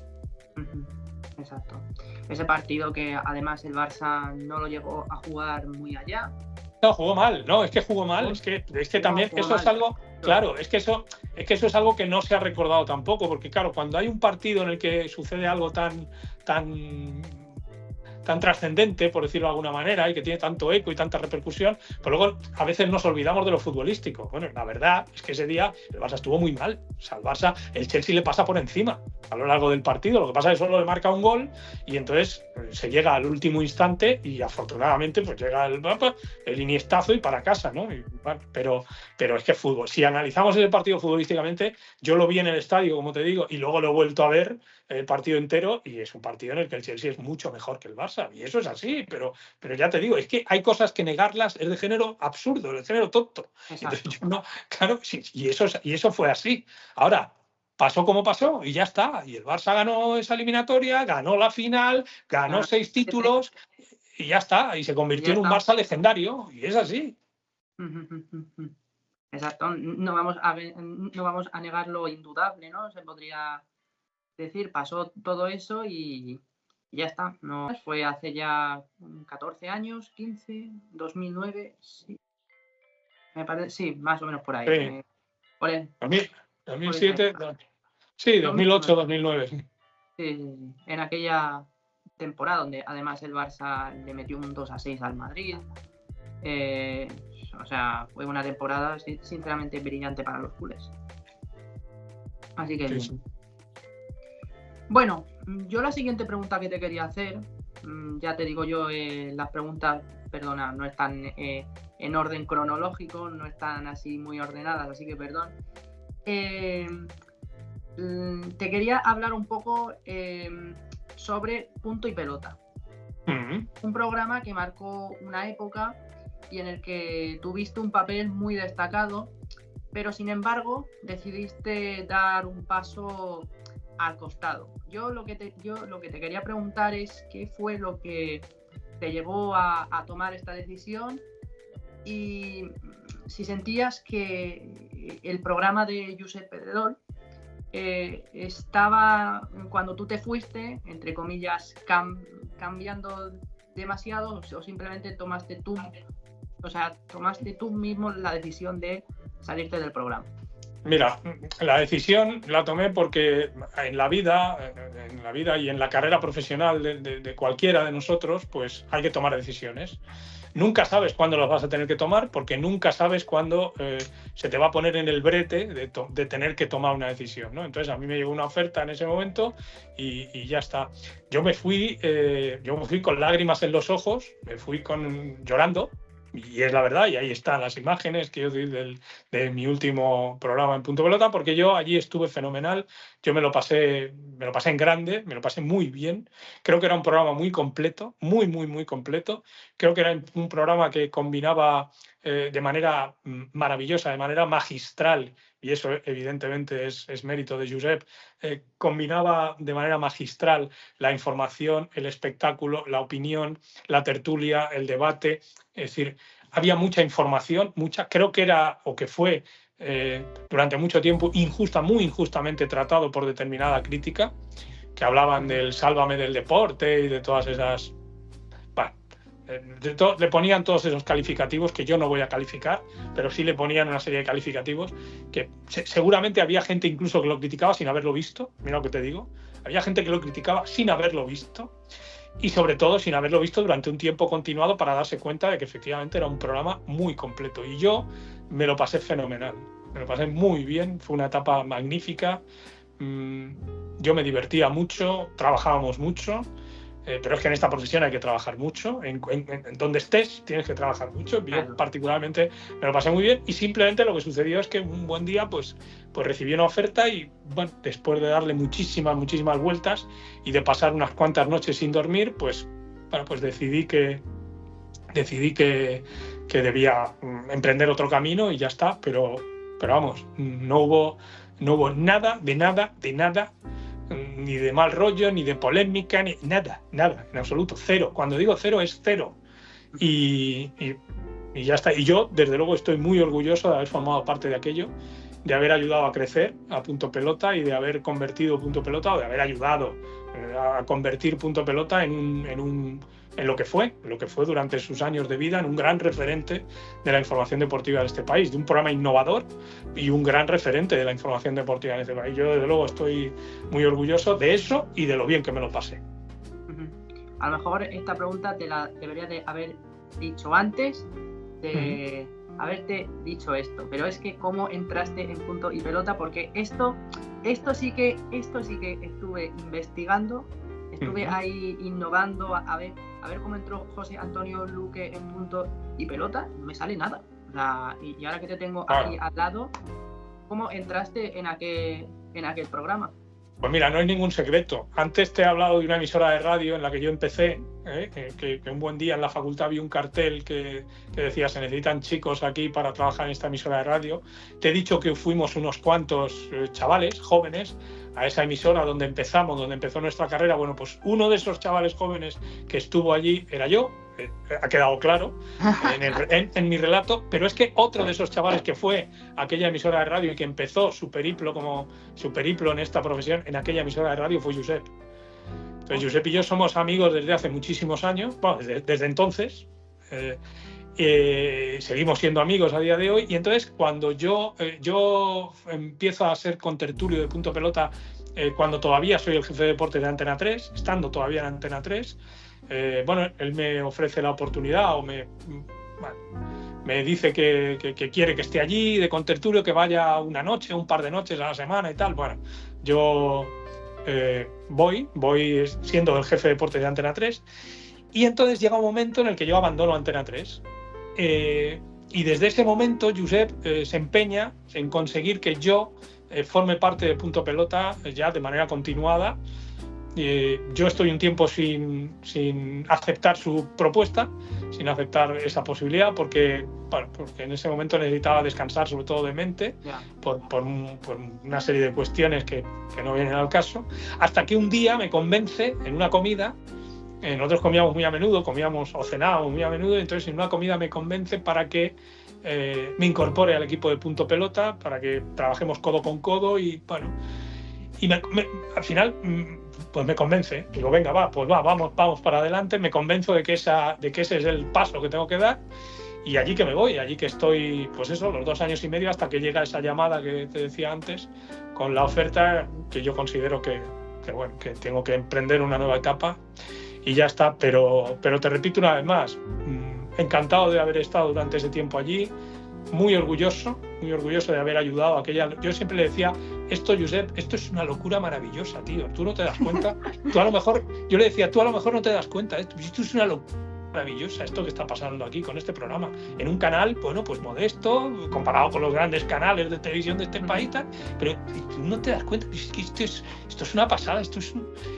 Exacto. Ese partido que además el Barça no lo llegó a jugar muy allá. No, jugó mal, es que jugó mal, es que también eso es algo, claro, es que eso es algo que no se ha recordado tampoco, porque claro, cuando hay un partido en el que sucede algo tan trascendente, por decirlo de alguna manera, y que tiene tanto eco y tanta repercusión, pues luego a veces nos olvidamos de lo futbolístico. Bueno, la verdad es que ese día el Barça estuvo muy mal. O sea, el Chelsea le pasa por encima a lo largo del partido. Lo que pasa es que solo le marca un gol y entonces se llega al último instante y afortunadamente pues llega el iniestazo y para casa, ¿no? Pero es que fútbol. Si analizamos ese partido futbolísticamente, yo lo vi en el estadio, como te digo, y luego lo he vuelto a ver el partido entero y es un partido en el que el Chelsea es mucho mejor que el Barça. Y eso es así, pero ya te digo, es que hay cosas que negarlas es de género absurdo, de género tonto. Entonces, claro, sí, y eso fue así. Ahora, pasó como pasó y ya está. Y el Barça ganó esa eliminatoria, ganó la final, ganó 6 títulos y ya está. Y se convirtió en un Barça legendario y es así. Exacto. No vamos a negar lo indudable, ¿no? Se podría decir, pasó todo eso y ya está. No fue hace ya 14 años, 15, 2009, sí. Me parece, sí, más o menos por ahí. Sí. Por el, 2007, sí, 2008, 2009. Sí, en aquella temporada donde además el Barça le metió un 2-6 al Madrid. O sea, fue una temporada sinceramente brillante para los culés. Así que sí. Bueno, yo la siguiente pregunta que te quería hacer, ya te digo yo, las preguntas, perdona, no están en orden cronológico, no están así muy ordenadas, así que perdón. Te quería hablar un poco sobre Punto y Pelota. Un programa que marcó una época y en el que tuviste un papel muy destacado, pero sin embargo decidiste dar un paso al costado. Yo lo que te quería preguntar es qué fue lo que te llevó a tomar esta decisión y si sentías que el programa de Josep Pedrerol estaba, cuando tú te fuiste, entre comillas, cambiando demasiado o simplemente tomaste tú mismo la decisión de salirte del programa. Mira, la decisión la tomé porque en la vida y en la carrera profesional de cualquiera de nosotros, pues hay que tomar decisiones. Nunca sabes cuándo las vas a tener que tomar porque nunca sabes cuándo se te va a poner en el brete de tener que tomar una decisión, ¿no? Entonces a mí me llegó una oferta en ese momento y ya está. Yo me fui con lágrimas en los ojos, me fui llorando. Y es la verdad, y ahí están las imágenes que yo di de mi último programa en Punto Pelota, porque yo allí estuve fenomenal, yo me lo pasé en grande, me lo pasé muy bien, creo que era un programa muy completo, muy completo, creo que era un programa que combinaba de manera maravillosa, de manera magistral, y eso evidentemente es mérito de Josep, combinaba de manera magistral la información, el espectáculo, la opinión, la tertulia, el debate. Es decir, había mucha información, creo que era o que fue durante mucho tiempo muy injustamente tratado por determinada crítica, que hablaban del sálvame del deporte y de todas esas... le ponían todos esos calificativos que yo no voy a calificar, pero sí le ponían una serie de calificativos que seguramente había gente incluso que lo criticaba sin haberlo visto, mira lo que te digo, había gente que lo criticaba sin haberlo visto y sobre todo sin haberlo visto durante un tiempo continuado para darse cuenta de que efectivamente era un programa muy completo y yo me lo pasé fenomenal, me lo pasé muy bien, fue una etapa magnífica, yo me divertía mucho, trabajábamos mucho. pero es que en esta profesión hay que trabajar mucho. En donde estés tienes que trabajar mucho. Yo particularmente me lo pasé muy bien y simplemente lo que sucedió es que un buen día pues recibí una oferta y bueno, después de darle muchísimas vueltas y de pasar unas cuantas noches sin dormir, pues decidí que debía emprender otro camino y ya está, pero vamos, no hubo nada, ni de mal rollo, ni de polémica, ni nada, en absoluto, cero. Cuando digo cero es cero. Y ya está. Y yo, desde luego, estoy muy orgulloso de haber formado parte de aquello, de haber ayudado a crecer a Punto Pelota y de haber convertido Punto Pelota, o de haber ayudado a convertir Punto Pelota en lo que fue durante sus años de vida, en un gran referente de la información deportiva de este país, de un programa innovador y un gran referente de la información deportiva en este país. Yo, desde luego, estoy muy orgulloso de eso y de lo bien que me lo pasé. A lo mejor esta pregunta te la debería de haber dicho antes de haberte dicho esto, pero es que cómo entraste en Punto y Pelota, porque esto sí que estuve investigando. Estuve ahí innovando a ver cómo entró José Antonio Luque en Punto y Pelota. No me sale nada. O sea, y ahora que te tengo aquí al lado, ¿cómo entraste en aquel programa? Pues mira, no hay ningún secreto. Antes te he hablado de una emisora de radio en la que yo empecé, que un buen día en la facultad vi un cartel que decía: se necesitan chicos aquí para trabajar en esta emisora de radio. Te he dicho que fuimos unos cuantos chavales jóvenes a esa emisora donde empezó nuestra carrera. Bueno, pues uno de esos chavales jóvenes que estuvo allí era yo. Ha quedado claro en mi relato, pero es que otro de esos chavales que fue a aquella emisora de radio y que empezó su periplo en esta profesión en aquella emisora de radio fue Josep. Entonces Josep y yo somos amigos desde hace muchísimos años, bueno, desde entonces, seguimos siendo amigos a día de hoy. Y entonces cuando yo empiezo a ser contertulio de Punto Pelota, cuando todavía soy el jefe de deportes de Antena 3, estando todavía en Antena 3, bueno, él me ofrece la oportunidad o me dice que quiere que esté allí de contertulio, que vaya una noche, un par de noches a la semana y tal. Bueno, yo voy siendo el jefe de deportes de Antena 3 y entonces llega un momento en el que yo abandono Antena 3 y desde ese momento Josep se empeña en conseguir que yo forme parte de Punto Pelota ya de manera continuada. Yo estoy un tiempo sin aceptar su propuesta, sin aceptar esa posibilidad, porque en ese momento necesitaba descansar, sobre todo de mente, por una serie de cuestiones que no vienen al caso, hasta que un día me convence en una comida. Nosotros comíamos muy a menudo, o cenábamos muy a menudo, entonces en una comida me convence para que me incorpore al equipo de Punto Pelota, para que trabajemos codo con codo y bueno, al final pues me convence, digo venga vamos para adelante, me convenzo de que ese es el paso que tengo que dar y allí que me voy, allí que estoy pues eso, los 2 años y medio hasta que llega esa llamada que te decía antes con la oferta que yo considero que tengo que emprender una nueva etapa y ya está, pero te repito una vez más, encantado de haber estado durante ese tiempo allí, muy orgulloso de haber ayudado a aquella. Yo siempre le decía, Josep, esto es una locura maravillosa, tío, tú no te das cuenta, yo le decía, tú a lo mejor no te das cuenta, esto es una locura maravillosa, esto que está pasando aquí con este programa, en un canal, bueno, pues modesto, comparado con los grandes canales de televisión de este país, pero tú no te das cuenta, es que esto es una pasada,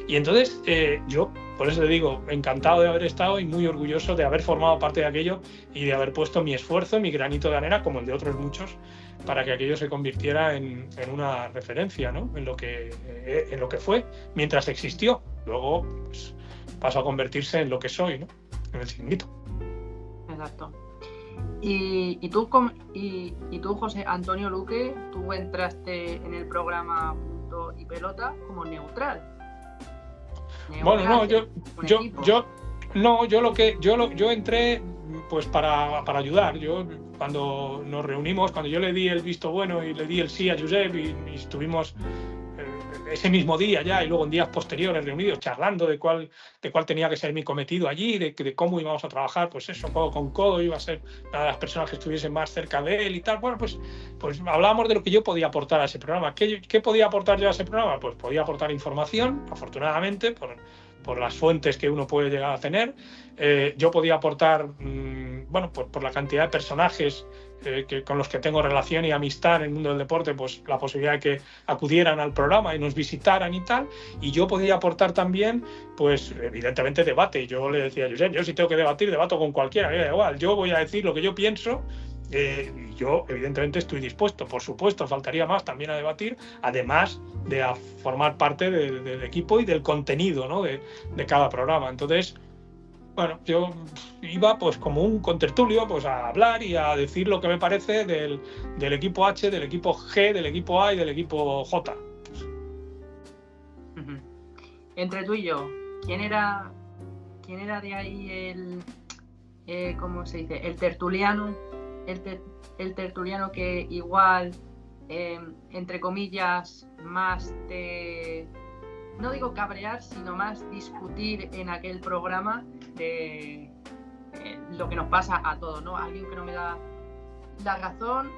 Y entonces yo, por eso te digo, encantado de haber estado y muy orgulloso de haber formado parte de aquello y de haber puesto mi esfuerzo, mi granito de arena, como el de otros muchos, para que aquello se convirtiera en una referencia, ¿no? en lo que fue mientras existió. Luego pues, pasó a convertirse en lo que soy, ¿no? En el Chiringuito. Exacto. Y tú, José Antonio Luque, tú entraste en el programa Punto y Pelota como neutral. Bueno, no, yo entré pues para ayudar. Yo cuando nos reunimos, cuando yo le di el visto bueno y le di el sí a Josep y estuvimos ese mismo día ya y luego en días posteriores reunidos charlando de cuál tenía que ser mi cometido allí, de cómo íbamos a trabajar, pues eso, codo con codo, iba a ser una de las personas que estuviesen más cerca de él y tal. Bueno, pues hablábamos de lo que yo podía aportar a ese programa. ¿Qué podía aportar yo a ese programa? Pues podía aportar información, afortunadamente, por las fuentes que uno puede llegar a tener. Yo podía aportar, bueno, pues por la cantidad de personajes con los que tengo relación y amistad en el mundo del deporte, pues la posibilidad de que acudieran al programa y nos visitaran y tal. Y yo podía aportar también, pues evidentemente, debate. Yo le decía a Josep, yo si tengo que debatir, debato con cualquiera, me da igual, yo voy a decir lo que yo pienso. Yo evidentemente estoy dispuesto, por supuesto, faltaría más también a debatir, además de a formar parte del equipo y del contenido, ¿no? de cada programa. Entonces, bueno, yo iba pues como un contertulio pues a hablar y a decir lo que me parece del equipo H, del equipo G, del equipo A y del equipo J. Entre tú y yo, ¿quién era de ahí el ¿cómo se dice? El tertuliano, el tertuliano que igual, entre comillas, más no digo cabrear, sino más discutir en aquel programa de lo que nos pasa a todos, ¿no? Alguien que no me da la razón,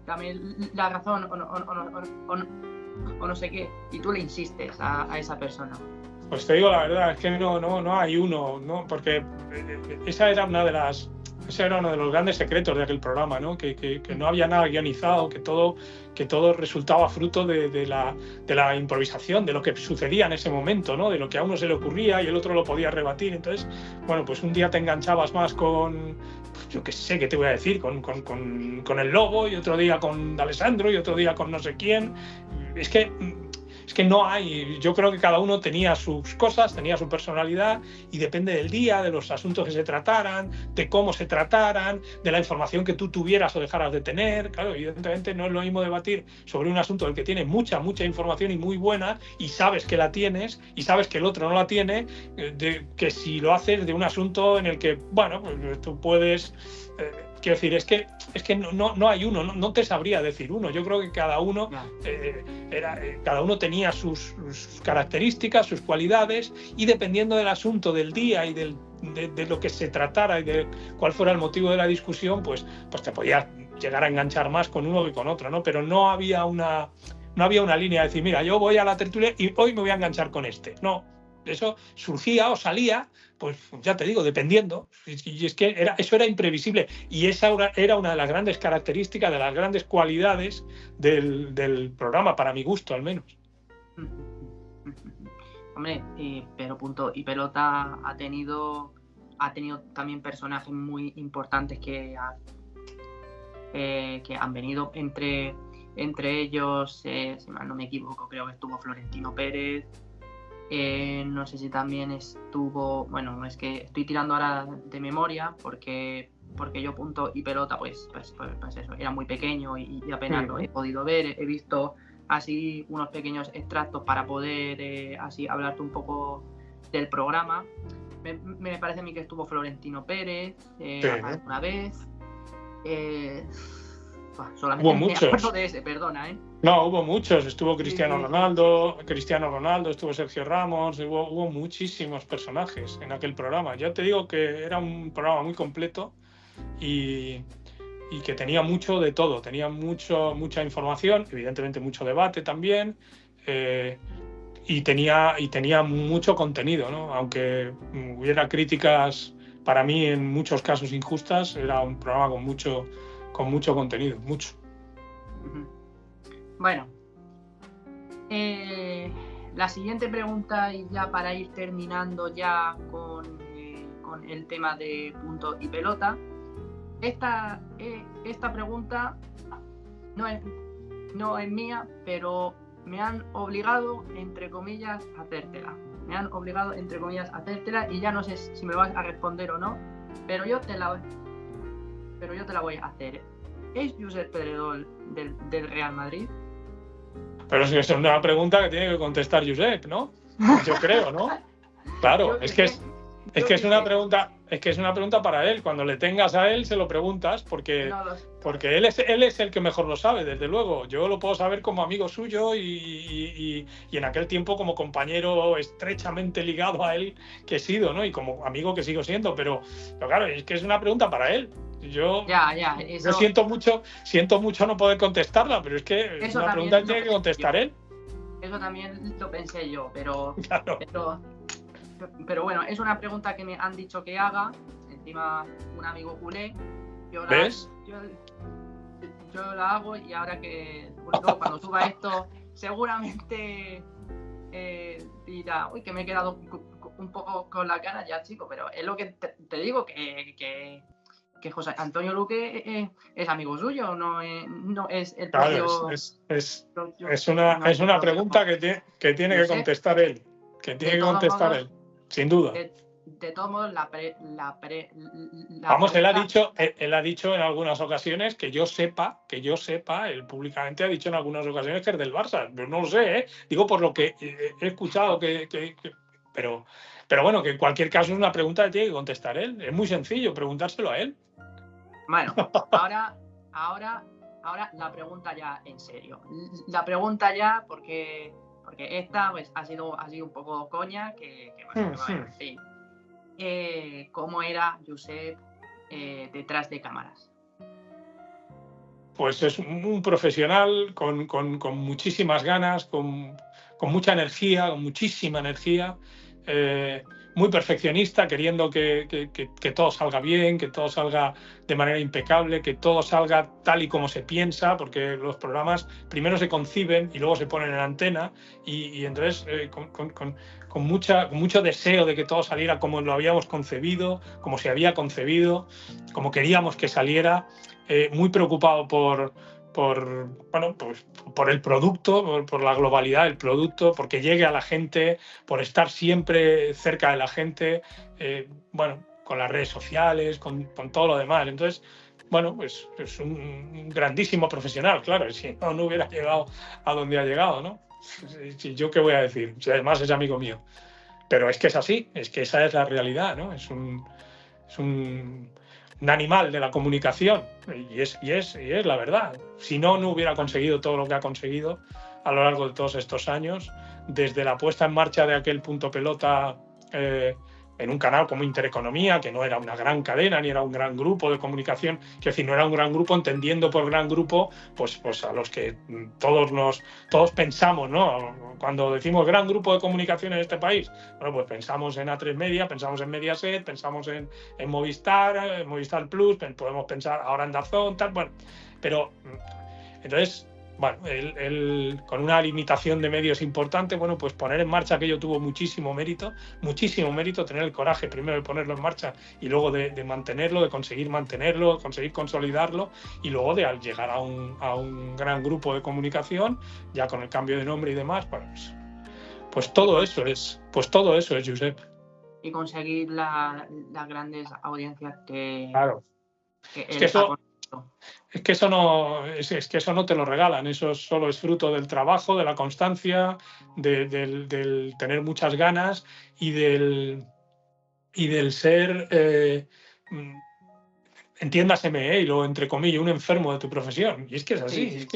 dame la razón o no sé qué, y tú le insistes a esa persona. Pues te digo la verdad, es que no hay uno, ¿no? Porque ese era uno de los grandes secretos de aquel programa, ¿no? Que no había nada guionizado, que todo resultaba fruto de la improvisación, de lo que sucedía en ese momento, ¿no? De lo que a uno se le ocurría y el otro lo podía rebatir. Entonces, bueno, pues un día te enganchabas más con, yo qué sé, ¿qué te voy a decir? Con el Lobo, y otro día con Alessandro, y otro día con no sé quién. Es que no hay, yo creo que cada uno tenía sus cosas, tenía su personalidad, y depende del día, de los asuntos que se trataran, de cómo se trataran, de la información que tú tuvieras o dejaras de tener. Claro, evidentemente no es lo mismo debatir sobre un asunto del que tiene mucha información y muy buena, y sabes que la tienes, y sabes que el otro no la tiene, que si lo haces de un asunto en el que, bueno, pues tú puedes... quiero decir, es que no hay uno, no te sabría decir uno. Yo creo que cada uno cada uno tenía sus características, sus cualidades, y dependiendo del asunto, del día y de lo que se tratara y de cuál fuera el motivo de la discusión, pues te podías llegar a enganchar más con uno que con otro, ¿no? Pero no había una línea de decir, mira, yo voy a la tertulia y hoy me voy a enganchar con este. No, eso surgía o salía, pues ya te digo, dependiendo. Y es que eso era imprevisible, y esa era una de las grandes características, de las grandes cualidades del programa, para mi gusto al menos. Hombre, pero Punto y Pelota ha tenido también personajes muy importantes que han venido entre ellos, si mal no me equivoco, creo que estuvo Florentino Pérez. No sé si también estuvo, bueno, es que estoy tirando ahora de memoria porque yo Punto y Pelota pues eso, era muy pequeño y apenas lo he podido ver. He visto así unos pequeños extractos para poder así hablarte un poco del programa. Me parece a mí que estuvo Florentino Pérez alguna vez. Solamente hubo muchos. Me acuerdo de ese, perdona, ¿eh? No, hubo muchos. Estuvo Cristiano Ronaldo, estuvo Sergio Ramos, hubo muchísimos personajes en aquel programa. Ya te digo que era un programa muy completo y que tenía mucho de todo. Tenía mucha información, evidentemente mucho debate también, y tenía mucho contenido, ¿no? Aunque hubiera críticas, para mí en muchos casos injustas, era un programa con mucho contenido, mucho. Bueno, la siguiente pregunta, y ya para ir terminando ya con el tema de Punto y Pelota. Esta pregunta no es mía, pero me han obligado, entre comillas, a hacértela. Y ya no sé si me vas a responder o no, pero yo te la voy a hacer. ¿Es Josep Pedrerol del Real Madrid? Pero si es una pregunta que tiene que contestar Josep, ¿no? Yo creo, ¿no? Claro, es que es una pregunta Es que es una pregunta para él. Cuando le tengas a él, se lo preguntas, porque él es el que mejor lo sabe, desde luego. Yo lo puedo saber como amigo suyo y en aquel tiempo como compañero estrechamente ligado a él que he sido, ¿no? Y como amigo que sigo siendo, pero claro, es que es una pregunta para él. Yo siento mucho no poder contestarla, pero es que es una pregunta que tiene que contestar él. Eso también lo pensé yo, pero claro. Pero bueno, es una pregunta que me han dicho que haga. Encima, un amigo culé. ¿Ves? Yo la hago, y ahora que luego, cuando suba esto, seguramente dirá, uy, que me he quedado un poco con la cara ya, chico. Pero es lo que te digo, que José Antonio Luque es amigo suyo, no es el propio... Claro, es una pregunta que tiene que contestar él. Que tiene que contestar él. Sin duda. De todos modos, vamos, él ha dicho en algunas ocasiones, que yo sepa, él públicamente ha dicho en algunas ocasiones que es del Barça. Pero no lo sé, ¿eh? Digo por lo que he escuchado, pero bueno, que en cualquier caso es una pregunta que tiene que contestar él. Es muy sencillo preguntárselo a él. Bueno, ahora la pregunta ya en serio. La pregunta ya, porque esta pues ha sido un poco coña, bueno, en fin. ¿Cómo era Josep detrás de cámaras? Pues es un profesional con muchísimas ganas, con mucha energía, con muchísima energía, muy perfeccionista, queriendo que todo salga bien, que todo salga de manera impecable, que todo salga tal y como se piensa, porque los programas primero se conciben y luego se ponen en antena, y entonces con mucho deseo de que todo saliera como lo habíamos concebido, como se había concebido, como queríamos que saliera, muy preocupado por el producto, por la globalidad del producto, porque llegue a la gente, por estar siempre cerca de la gente, con las redes sociales, con todo lo demás. Entonces, pues es un grandísimo profesional, claro, si no hubiera llegado a donde ha llegado, ¿no? ¿Yo qué voy a decir? Si además es amigo mío. Pero es que es así, es que esa es la realidad, ¿no? Es un animal de la comunicación, y es la verdad. Si no hubiera conseguido todo lo que ha conseguido a lo largo de todos estos años, desde la puesta en marcha de aquel Punto Pelota en un canal como Intereconomía, que no era una gran cadena ni era un gran grupo de comunicación, que decir, no era un gran grupo, entendiendo por gran grupo pues a los que todos pensamos, ¿no? Cuando decimos gran grupo de comunicación en este país, pues pensamos en A3 Media, pensamos en Mediaset, pensamos en Movistar, Movistar Plus, podemos pensar ahora en DAZN, tal, pero entonces, él con una limitación de medios importante, pues poner en marcha aquello tuvo muchísimo mérito, tener el coraje primero de ponerlo en marcha y luego de mantenerlo, de conseguir mantenerlo, de conseguir consolidarlo, y luego de al llegar a un gran grupo de comunicación, ya con el cambio de nombre y demás, pues todo eso es Josep. Y conseguir las grandes audiencias que... Claro. Es que eso no te lo regalan, eso solo es fruto del trabajo, de la constancia, del tener muchas ganas y del ser, entiéndaseme, y lo entre comillas, un enfermo de tu profesión. Y es que es así,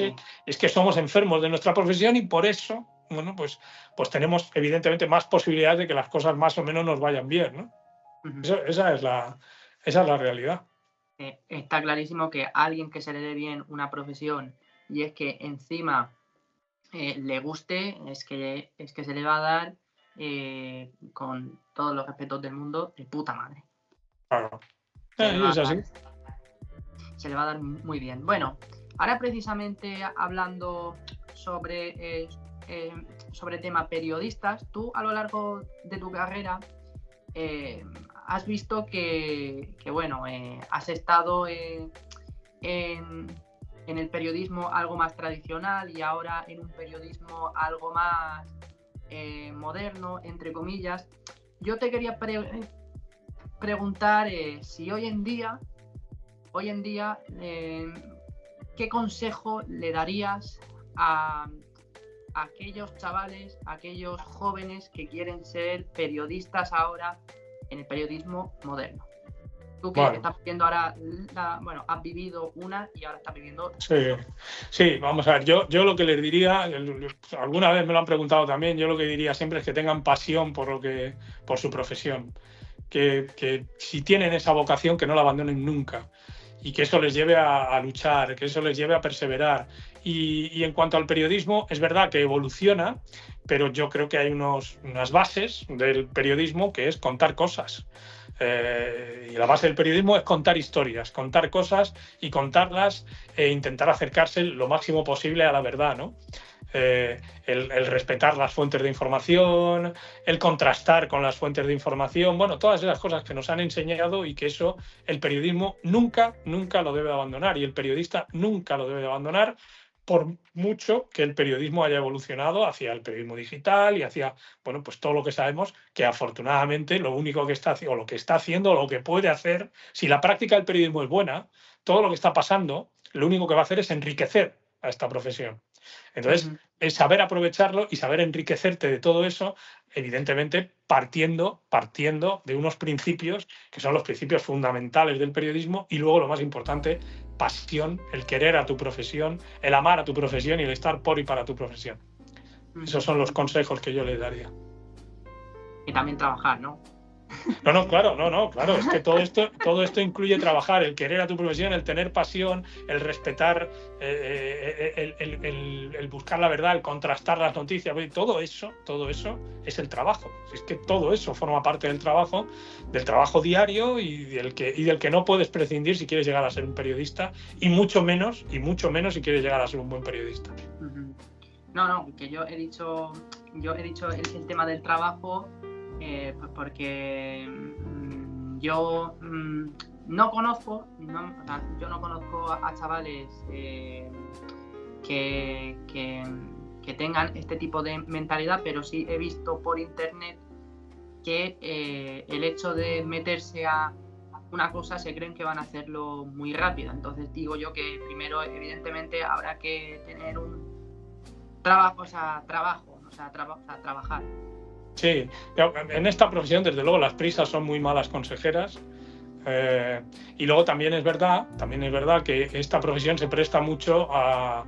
es que somos enfermos de nuestra profesión, y por eso, pues tenemos evidentemente más posibilidades de que las cosas más o menos nos vayan bien, ¿no? Uh-huh. Esa es la realidad. Está clarísimo que a alguien que se le dé bien una profesión, y es que encima le guste, es que se le va a dar, con todos los respetos del mundo, de puta madre. Claro. Es así. Se le va a dar muy bien. Bueno, ahora precisamente hablando sobre tema periodistas, tú a lo largo de tu carrera has visto que has estado en el periodismo algo más tradicional y ahora en un periodismo algo más moderno, entre comillas. Yo te quería preguntar si hoy en día, ¿qué consejo le darías a aquellos chavales, a aquellos jóvenes que quieren ser periodistas ahora en el periodismo moderno? Tú que Bueno. estás viviendo ahora, has vivido una y ahora estás viviendo... Sí, vamos a ver, yo lo que les diría, alguna vez me lo han preguntado también, yo lo que diría siempre es que tengan pasión por su profesión, que si tienen esa vocación que no la abandonen nunca y que eso les lleve a luchar, que eso les lleve a perseverar. Y en cuanto al periodismo, es verdad que evoluciona, pero yo creo que hay unas bases del periodismo que es contar cosas. Y la base del periodismo es contar historias, contar cosas y contarlas e intentar acercarse lo máximo posible a la verdad, ¿no? El respetar las fuentes de información, el contrastar con las fuentes de información, bueno, todas esas cosas que nos han enseñado y que eso el periodismo nunca lo debe abandonar y el periodista nunca lo debe abandonar, por mucho que el periodismo haya evolucionado hacia el periodismo digital y hacia, bueno, pues todo lo que sabemos que afortunadamente lo único que está haciendo, o lo que está haciendo, o lo que puede hacer, si la práctica del periodismo es buena, todo lo que está pasando, lo único que va a hacer es enriquecer a esta profesión. Entonces, es saber aprovecharlo y saber enriquecerte de todo eso, evidentemente partiendo de unos principios que son los principios fundamentales del periodismo y luego lo más importante, pasión, el querer a tu profesión, el amar a tu profesión y el estar por y para tu profesión. Esos son los consejos que yo les daría. Y también trabajar, ¿no? Claro, es que todo esto incluye trabajar, el querer a tu profesión, el tener pasión, el respetar, el buscar la verdad, el contrastar las noticias, todo eso es el trabajo. Es que todo eso forma parte del trabajo diario y del que no puedes prescindir si quieres llegar a ser un periodista y mucho menos si quieres llegar a ser un buen periodista. No, que yo he dicho el tema del trabajo. Pues porque yo no conozco a chavales que tengan este tipo de mentalidad, pero sí he visto por internet que el hecho de meterse a una cosa se creen que van a hacerlo muy rápido. Entonces digo yo que primero evidentemente habrá que tener un trabajar. Sí, en esta profesión, desde luego, las prisas son muy malas consejeras. Y luego también es verdad que esta profesión se presta mucho a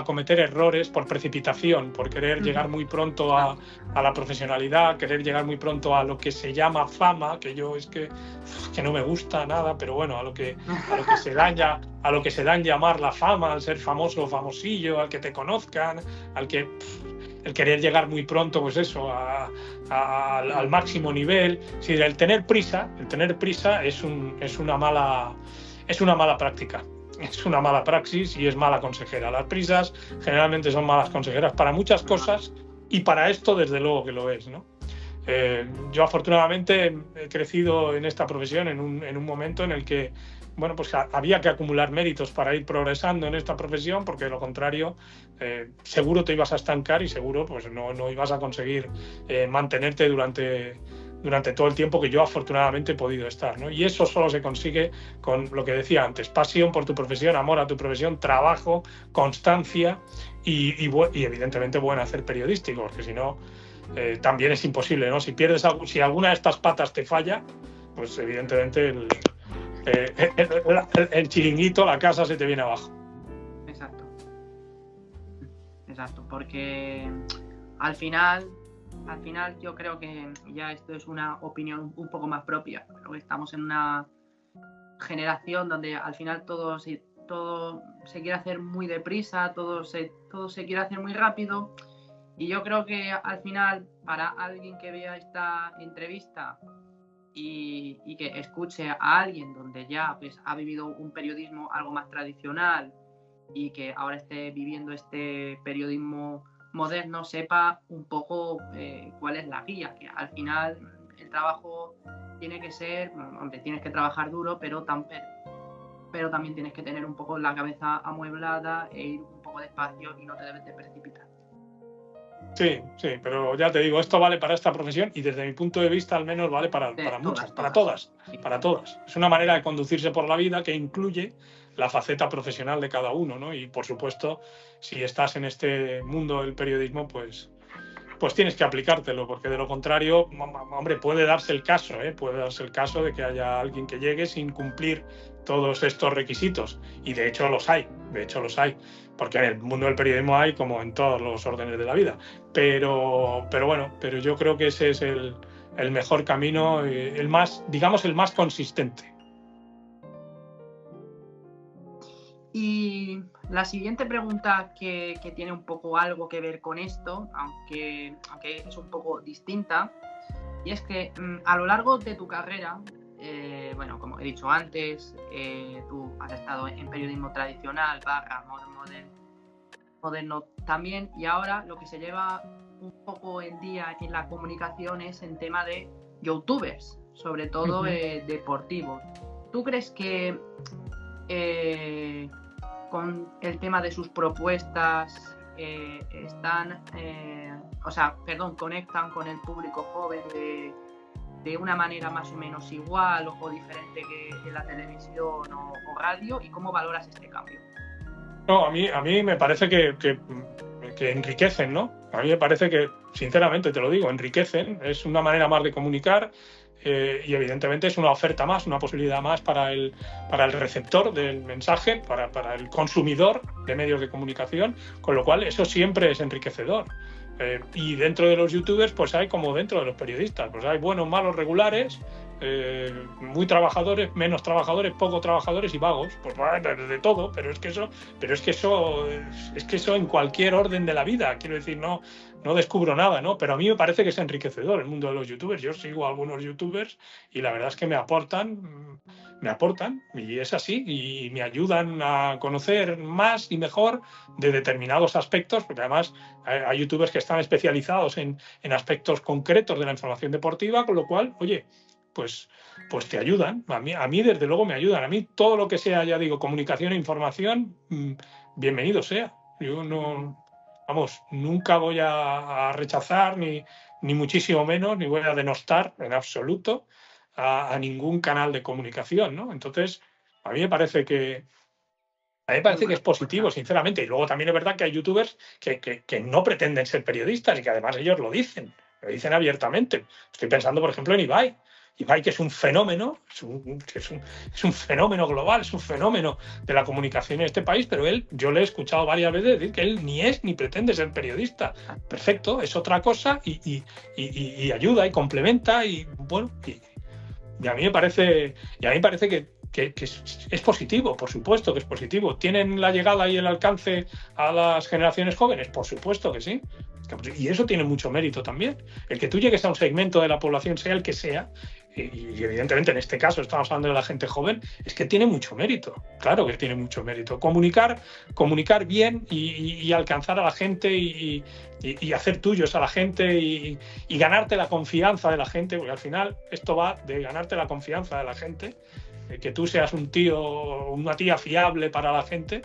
cometer errores por precipitación, por querer llegar muy pronto a la profesionalidad, querer llegar muy pronto a lo que se llama fama, que yo es que no me gusta nada, pero bueno, a lo que se dan llamar la fama, al ser famoso o famosillo, al que te conozcan, el querer llegar muy pronto, pues eso, al máximo nivel. Sí, el tener prisa es una mala práctica. Es una mala praxis y es mala consejera. Las prisas generalmente son malas consejeras para muchas cosas y para esto desde luego que lo es, ¿no? Yo afortunadamente he crecido en esta profesión en un momento en el que pues había que acumular méritos para ir progresando en esta profesión, porque de lo contrario seguro te ibas a estancar y seguro pues no ibas a conseguir mantenerte durante todo el tiempo que yo afortunadamente he podido estar, ¿no? Y eso solo se consigue con lo que decía antes: pasión por tu profesión, amor a tu profesión, trabajo, constancia y evidentemente buen hacer periodístico, porque si no también es imposible, ¿no? Si alguna de estas patas te falla, pues evidentemente el chiringuito, la casa se te viene abajo. Exacto, porque al final yo creo que ya esto es una opinión un poco más propia, pero estamos en una generación donde al final todo se quiere hacer muy deprisa, todo se quiere hacer muy rápido, y yo creo que al final para alguien que vea esta entrevista y que escuche a alguien donde ya pues ha vivido un periodismo algo más tradicional y que ahora esté viviendo este periodismo moderno, sepa un poco cuál es la guía, que al final el trabajo tiene que ser, tienes que trabajar duro, pero también tienes que tener un poco la cabeza amueblada e ir un poco despacio y no te debes de precipitar. Sí, pero ya te digo, esto vale para esta profesión y desde mi punto de vista al menos vale para muchas, para todas. Es una manera de conducirse por la vida que incluye la faceta profesional de cada uno, ¿no? Y por supuesto, si estás en este mundo del periodismo, pues pues tienes que aplicártelo, porque de lo contrario, hombre, puede darse el caso, puede darse el caso de que haya alguien que llegue sin cumplir todos estos requisitos, y de hecho los hay, porque en el mundo del periodismo hay como en todos los órdenes de la vida, pero bueno, pero yo creo que ese es el mejor camino, el más consistente. Y la siguiente pregunta que tiene un poco algo que ver con esto, aunque es un poco distinta, y es que a lo largo de tu carrera, bueno, como he dicho antes, tú has estado en periodismo tradicional, moderno también, y ahora lo que se lleva un poco en día en la comunicación es en tema de youtubers, sobre todo deportivos. ¿Tú crees que con el tema de sus propuestas conectan con el público joven de una manera más o menos igual o diferente que en la televisión o radio? ¿Y cómo valoras este cambio? No, a mí me parece que enriquecen, ¿no? A mí me parece que, sinceramente te lo digo, enriquecen. Es una manera más de comunicar. Y evidentemente es una oferta más, una posibilidad más para el receptor del mensaje, para el consumidor de medios de comunicación, con lo cual eso siempre es enriquecedor. Y dentro de los youtubers, pues hay como dentro de los periodistas, pues hay buenos, malos, regulares, muy trabajadores, menos trabajadores, poco trabajadores y vagos, pues de todo, pero es que eso en cualquier orden de la vida, quiero decir, no descubro nada, ¿no? Pero a mí me parece que es enriquecedor el mundo de los youtubers. Yo sigo a algunos youtubers y la verdad es que me aportan y es así, y me ayudan a conocer más y mejor de determinados aspectos, porque además hay youtubers que están especializados en aspectos concretos de la información deportiva, con lo cual, oye, pues te ayudan. A mí desde luego me ayudan. A mí todo lo que sea, ya digo, comunicación e información, bienvenido sea. Yo nunca voy a rechazar, ni muchísimo menos, ni voy a denostar en absoluto a ningún canal de comunicación, ¿no? Entonces, a mí me parece que es positivo, sinceramente. Y luego también es verdad que hay youtubers que no pretenden ser periodistas y que además ellos lo dicen abiertamente. Estoy pensando, por ejemplo, en Ibai, que es un fenómeno, es un fenómeno global, es un fenómeno de la comunicación en este país, pero yo le he escuchado varias veces decir que él ni es ni pretende ser periodista. Perfecto, es otra cosa y ayuda y complementa y bueno, y a mí me parece que es positivo, por supuesto que es positivo. ¿Tienen la llegada y el alcance a las generaciones jóvenes? Por supuesto que sí. Y eso tiene mucho mérito también. El que tú llegues a un segmento de la población, sea el que sea, y evidentemente en este caso estamos hablando de la gente joven, es que tiene mucho mérito. Claro que tiene mucho mérito. Comunicar bien y alcanzar a la gente y hacer tuyos a la gente y ganarte la confianza de la gente, porque al final esto va de ganarte la confianza de la gente, que tú seas un tío o una tía fiable para la gente,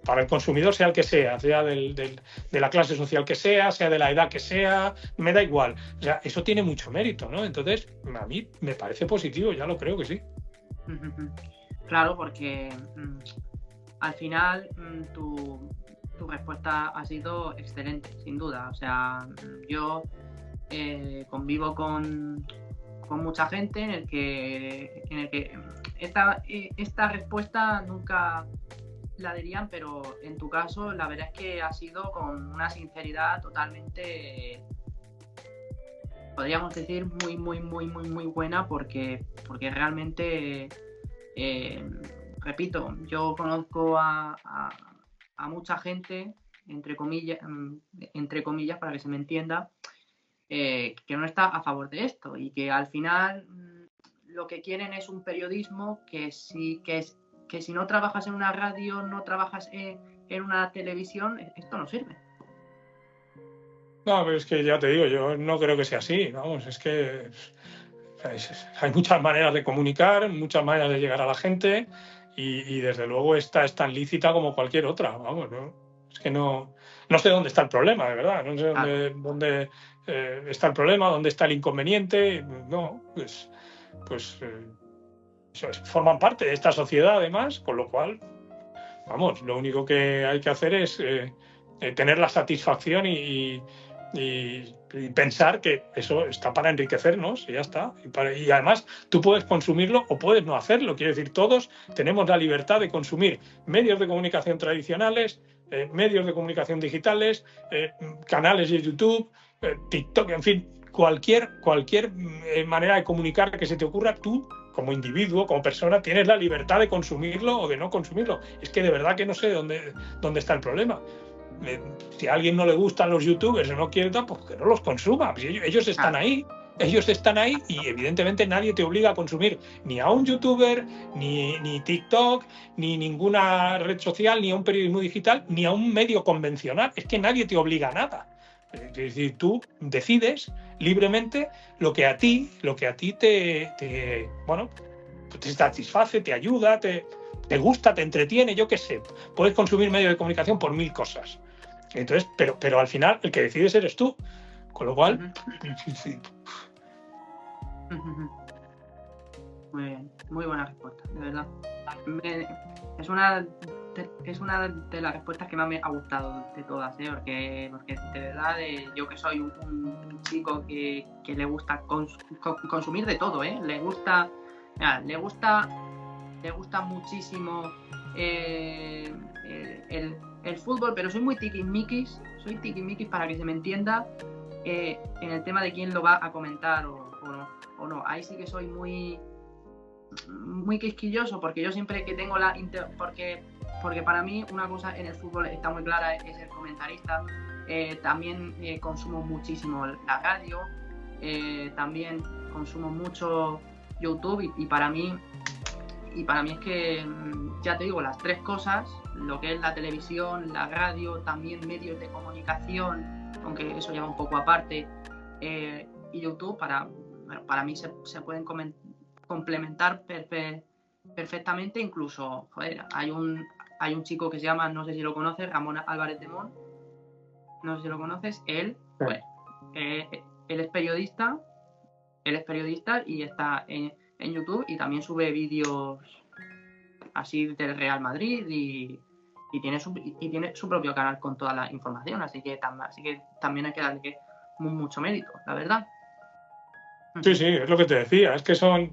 para el consumidor, sea el que sea de la clase social que sea de la edad que sea, me da igual. O sea, eso tiene mucho mérito, ¿no? Entonces, a mí me parece positivo, ya lo creo que sí. Claro, porque al final tu respuesta ha sido excelente, sin duda. O sea, yo convivo con mucha gente en el que esta respuesta nunca la dirían, pero en tu caso la verdad es que ha sido con una sinceridad totalmente, podríamos decir, muy buena, porque realmente, repito, yo conozco a mucha gente, entre comillas, para que se me entienda, que no está a favor de esto y que al final lo que quieren es un periodismo que si no trabajas en una radio, no trabajas en una televisión, esto no sirve. No, pero es que ya te digo, yo no creo que sea así, vamos, es que hay muchas maneras de comunicar, muchas maneras de llegar a la gente y desde luego esta es tan lícita como cualquier otra, vamos, ¿no? Es que no sé dónde está el problema, de verdad, no sé dónde está el problema, dónde está el inconveniente, no, pues forman parte de esta sociedad además, con lo cual, vamos, lo único que hay que hacer es tener la satisfacción y y pensar que eso está para enriquecernos y ya está. Y además tú puedes consumirlo o puedes no hacerlo. Quiero decir, todos tenemos la libertad de consumir medios de comunicación tradicionales, medios de comunicación digitales, canales de YouTube, TikTok, en fin, cualquier manera de comunicar que se te ocurra, tú como individuo, como persona, tienes la libertad de consumirlo o de no consumirlo. Es que de verdad que no sé dónde está el problema. Si a alguien no le gustan los youtubers o no quiere, pues que no los consuma. Ellos están ahí. Ellos están ahí y evidentemente nadie te obliga a consumir ni a un youtuber, ni TikTok, ni ninguna red social, ni a un periodismo digital, ni a un medio convencional. Es que nadie te obliga a nada. Es decir, tú decides libremente lo que a ti te satisface, te ayuda, te gusta, te entretiene, yo qué sé. Puedes consumir medios de comunicación por 1000 cosas. Entonces, pero al final el que decides eres tú. Con lo cual... Sí. Muy bien, muy buena respuesta, de verdad. Es una de las respuestas que más me ha gustado de todas, porque de verdad yo que soy un chico que le gusta consumir de todo, le gusta muchísimo el fútbol, pero soy muy tiquismiquis para que se me entienda en el tema de quién lo va a comentar o no. Ahí sí que soy muy quisquilloso, porque yo siempre que tengo porque para mí una cosa en el fútbol está muy clara, es el comentarista. También consumo muchísimo la radio, también consumo mucho YouTube y para mí es que, ya te digo, las tres cosas, lo que es la televisión, la radio, también medios de comunicación, aunque eso ya va un poco aparte, y YouTube, para mí se pueden complementar perfectamente. Incluso, hay un chico que se llama, no sé si lo conoces, Ramón Álvarez de Mon, no sé si lo conoces. Él es periodista y está en YouTube y también sube vídeos así del Real Madrid y tiene su propio canal con toda la información, así que también hay que darle mucho mérito, la verdad. Sí, es lo que te decía, es que son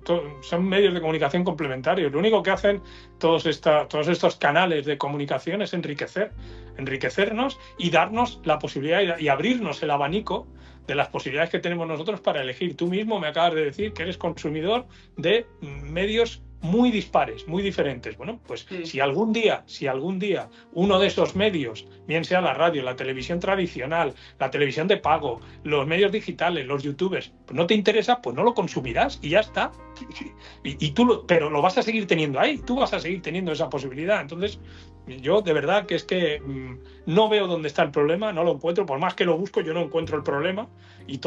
medios de comunicación complementarios. Lo único que hacen todos estos canales de comunicación es enriquecernos y darnos la posibilidad y abrirnos el abanico de las posibilidades que tenemos nosotros para elegir. Tú mismo me acabas de decir que eres consumidor de medios muy dispares, muy diferentes. Bueno, pues sí. Si algún día uno de esos medios, bien sea la radio, la televisión tradicional, la televisión de pago, los medios digitales, los youtubers, pues no te interesa, pues no lo consumirás y ya está. Pero lo vas a seguir teniendo ahí, tú vas a seguir teniendo esa posibilidad. Entonces, yo de verdad que es que no veo dónde está el problema, no lo encuentro, por más que lo busco, yo no encuentro el problema y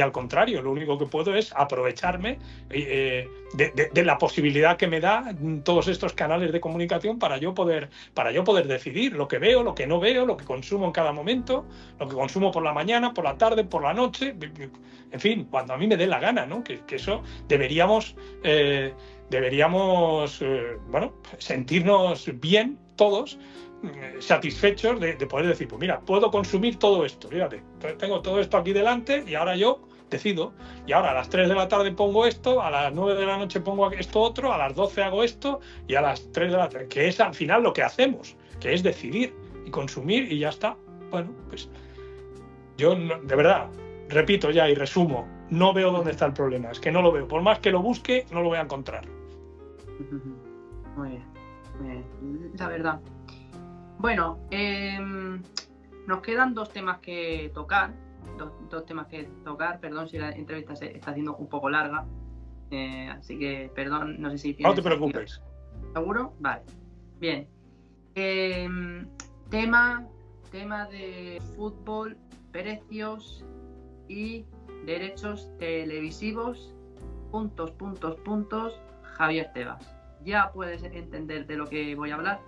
al contrario, lo único que puedo es aprovecharme de la posibilidad que me da todos estos canales de comunicación para yo poder decidir lo que veo, lo que no veo, lo que consumo en cada momento, lo que consumo por la mañana, por la tarde, por la noche, en fin, cuando a mí me dé la gana, ¿no? Que eso deberíamos sentirnos bien todos, satisfechos de poder decir, pues mira, puedo consumir todo esto, fíjate, tengo todo esto aquí delante y ahora yo decido, y ahora a las 3 de la tarde pongo esto, a las 9 de la noche pongo esto otro, a las 12 hago esto y a las 3 de la tarde, que es al final lo que hacemos, que es decidir y consumir y ya está. Bueno, pues yo de verdad, repito ya y resumo, no veo dónde está el problema, es que no lo veo, por más que lo busque, no lo voy a encontrar. Muy bien, la verdad. Bueno, nos quedan dos temas que tocar, perdón si la entrevista se está haciendo un poco larga, así que perdón, no sé si... No te preocupes. ¿Seguro? Vale, bien. Tema de fútbol, precios y derechos televisivos, puntos, Javier Tebas. Ya puedes entender de lo que voy a hablar.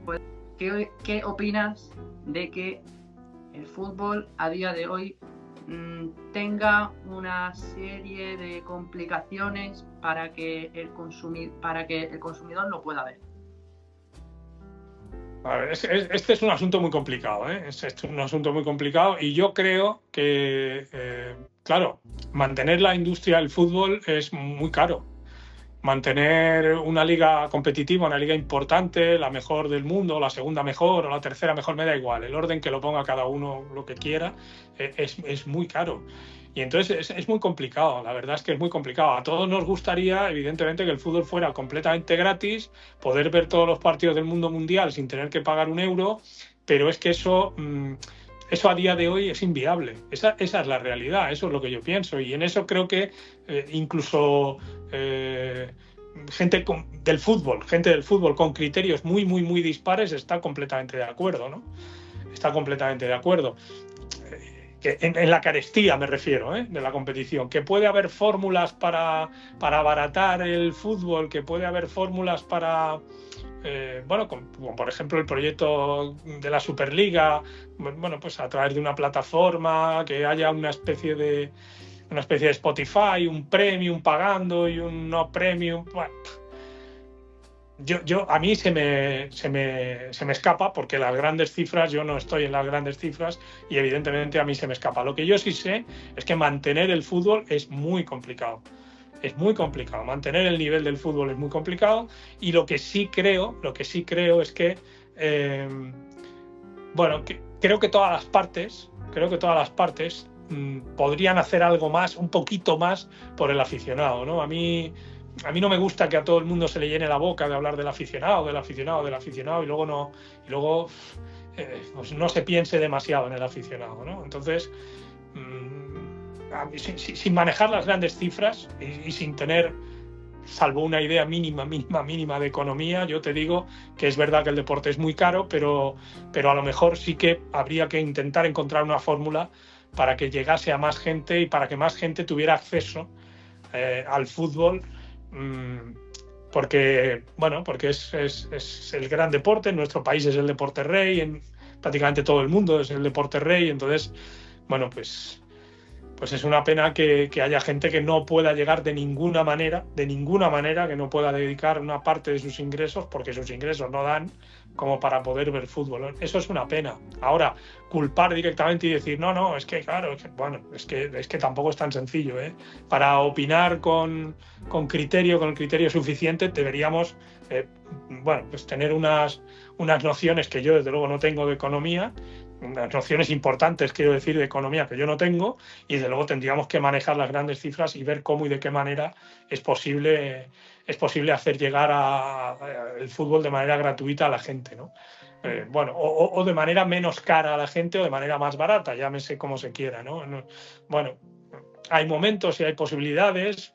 Pues, ¿qué opinas de que el fútbol a día de hoy tenga una serie de complicaciones para que el consumidor lo pueda ver? A ver, este es un asunto muy complicado, ¿eh? Este es un asunto muy complicado y yo creo que, claro, mantener la industria del fútbol es muy caro. Mantener una liga competitiva, una liga importante, la mejor del mundo, la segunda mejor o la tercera mejor, me da igual, el orden que lo ponga cada uno lo que quiera, es muy caro. Y entonces es muy complicado, la verdad es que es muy complicado. A todos nos gustaría, evidentemente, que el fútbol fuera completamente gratis, poder ver todos los partidos del mundo mundial sin tener que pagar un euro, pero es que eso a día de hoy es inviable. Esa es la realidad, eso es lo que yo pienso. Y en eso creo que incluso gente del fútbol con criterios muy, muy, muy dispares está completamente de acuerdo, ¿no? Está completamente de acuerdo. En la carestía me refiero, de la competición, que puede haber fórmulas para abaratar el fútbol, que puede haber fórmulas para, como por ejemplo el proyecto de la Superliga, bueno, pues a través de una plataforma, que haya una especie de Spotify, un premium pagando y un no premium. Bueno, a mí se me escapa, porque las grandes cifras, yo no estoy en las grandes cifras y evidentemente a mí se me escapa. Lo que yo sí sé es que mantener el fútbol es muy complicado. Es muy complicado. Mantener el nivel del fútbol es muy complicado y lo que sí creo es que, creo que todas las partes podrían hacer algo más, un poquito más por el aficionado, ¿no? A mí no me gusta que a todo el mundo se le llene la boca de hablar del aficionado y luego pues no se piense demasiado en el aficionado, ¿no? Entonces, sin manejar las grandes cifras y sin tener, salvo una idea mínima de economía, yo te digo que es verdad que el deporte es muy caro, pero a lo mejor sí que habría que intentar encontrar una fórmula para que llegase a más gente y para que más gente tuviera acceso al fútbol, porque es el gran deporte. En nuestro país es el deporte rey, en prácticamente todo el mundo es el deporte rey. Entonces, bueno, pues es una pena que haya gente que no pueda llegar de ninguna manera, que no pueda dedicar una parte de sus ingresos, porque sus ingresos no dan como para poder ver fútbol. Eso es una pena. Ahora, culpar directamente y decir, no, es que claro, es que tampoco es tan sencillo, ¿eh? Para opinar con el criterio suficiente, deberíamos pues tener unas nociones que yo desde luego no tengo de economía, unas nociones importantes, quiero decir, de economía que yo no tengo, y desde luego tendríamos que manejar las grandes cifras y ver cómo y de qué manera es posible hacer llegar el fútbol de manera gratuita a la gente, ¿no? O de manera menos cara a la gente o de manera más barata, llámese como se quiera, ¿no? Bueno, hay momentos y hay posibilidades,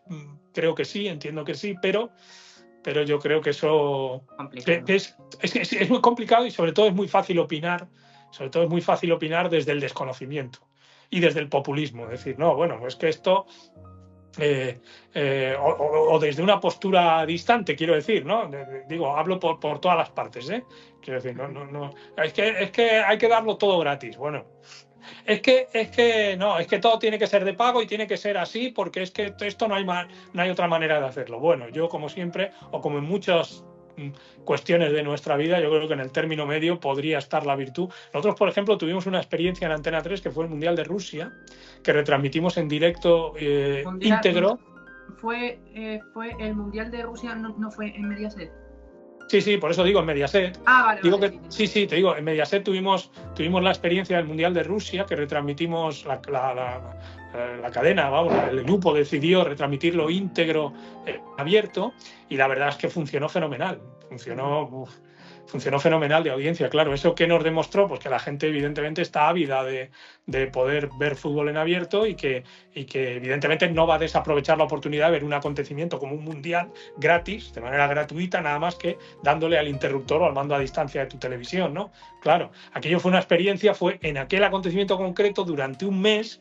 creo que sí, entiendo que sí, pero yo creo que eso es muy complicado y sobre todo es muy fácil opinar. Sobre todo es muy fácil opinar desde el desconocimiento y desde el populismo. Decir, no, bueno, es que esto... o desde una postura distante, quiero decir, ¿no? Digo, hablo por todas las partes, ¿eh? Quiero decir, no. Es que hay que darlo todo gratis. Bueno, es que todo tiene que ser de pago y tiene que ser así, porque es que esto no hay otra manera de hacerlo. Bueno, yo como siempre, o como en muchas cuestiones de nuestra vida, yo creo que en el término medio podría estar la virtud. Nosotros, por ejemplo, tuvimos una experiencia en Antena 3 que fue el Mundial de Rusia, que retransmitimos en directo íntegro. ¿Fue el Mundial de Rusia, no fue en Mediaset? Sí, por eso digo en Mediaset. Vale. Sí, te digo, en Mediaset tuvimos la experiencia del Mundial de Rusia, que retransmitimos la cadena, el grupo decidió retransmitirlo íntegro, abierto, y la verdad es que funcionó fenomenal. Funcionó fenomenal de audiencia, claro. ¿Eso qué nos demostró? Pues que la gente evidentemente está ávida de poder ver fútbol en abierto y que evidentemente no va a desaprovechar la oportunidad de ver un acontecimiento como un mundial gratis, de manera gratuita, nada más que dándole al interruptor o al mando a distancia de tu televisión, ¿no? Claro, aquello fue una experiencia, fue en aquel acontecimiento concreto durante un mes,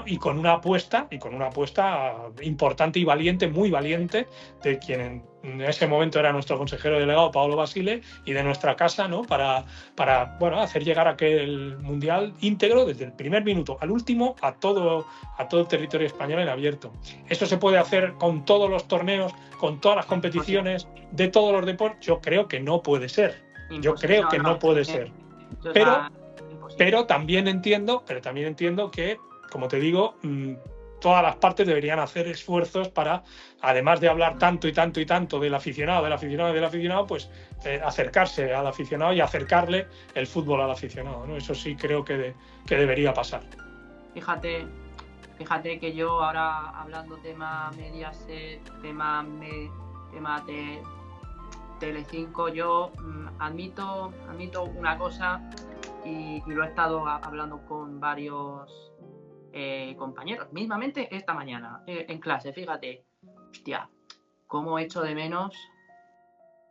y con una apuesta importante y valiente, muy valiente, de quien en ese momento era nuestro consejero delegado, Paolo Basile, y de nuestra casa, ¿no? Para hacer llegar aquel mundial íntegro desde el primer minuto al último a todo el territorio español en abierto. Eso se puede hacer con todos los torneos, con todas las competiciones de todos los deportes. Yo creo que no puede ser. Yo creo que no puede ser. Pero también entiendo que, como te digo, todas las partes deberían hacer esfuerzos para, además de hablar tanto y tanto y tanto del aficionado, pues acercarse al aficionado y acercarle el fútbol al aficionado, ¿no? Eso sí creo que debería pasar. Fíjate que yo ahora, hablando tema Mediaset, tema de Telecinco, yo admito una cosa, y lo he estado hablando con varios compañeros, mismamente esta mañana en clase. Fíjate, hostia, cómo echo de menos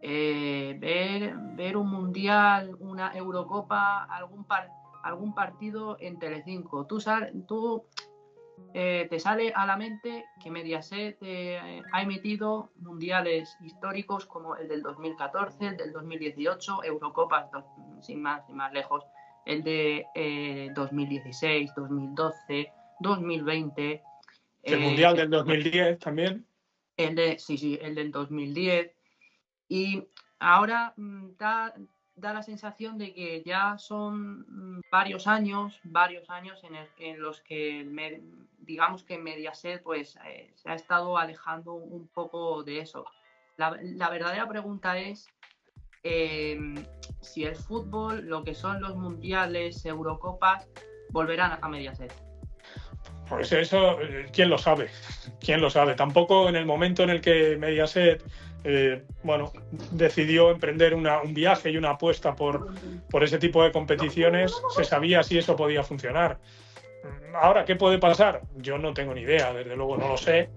ver un mundial, una Eurocopa, algún partido en Telecinco. Te sale a la mente que Mediaset ha emitido mundiales históricos como el del 2014, el del 2018, Eurocopas sin más lejos, el de 2016, 2012, 2020. El Mundial del 2010 también. El del 2010. Y ahora da la sensación de que ya son varios años en los que digamos que Mediaset pues se ha estado alejando un poco de eso. La verdadera pregunta es si el fútbol, lo que son los mundiales, Eurocopas, volverán a Mediaset. Pues eso, ¿quién lo sabe? Tampoco en el momento en el que Mediaset decidió emprender un viaje y una apuesta por ese tipo de competiciones, se sabía si eso podía funcionar. Ahora, ¿qué puede pasar? Yo no tengo ni idea, desde luego no lo sé.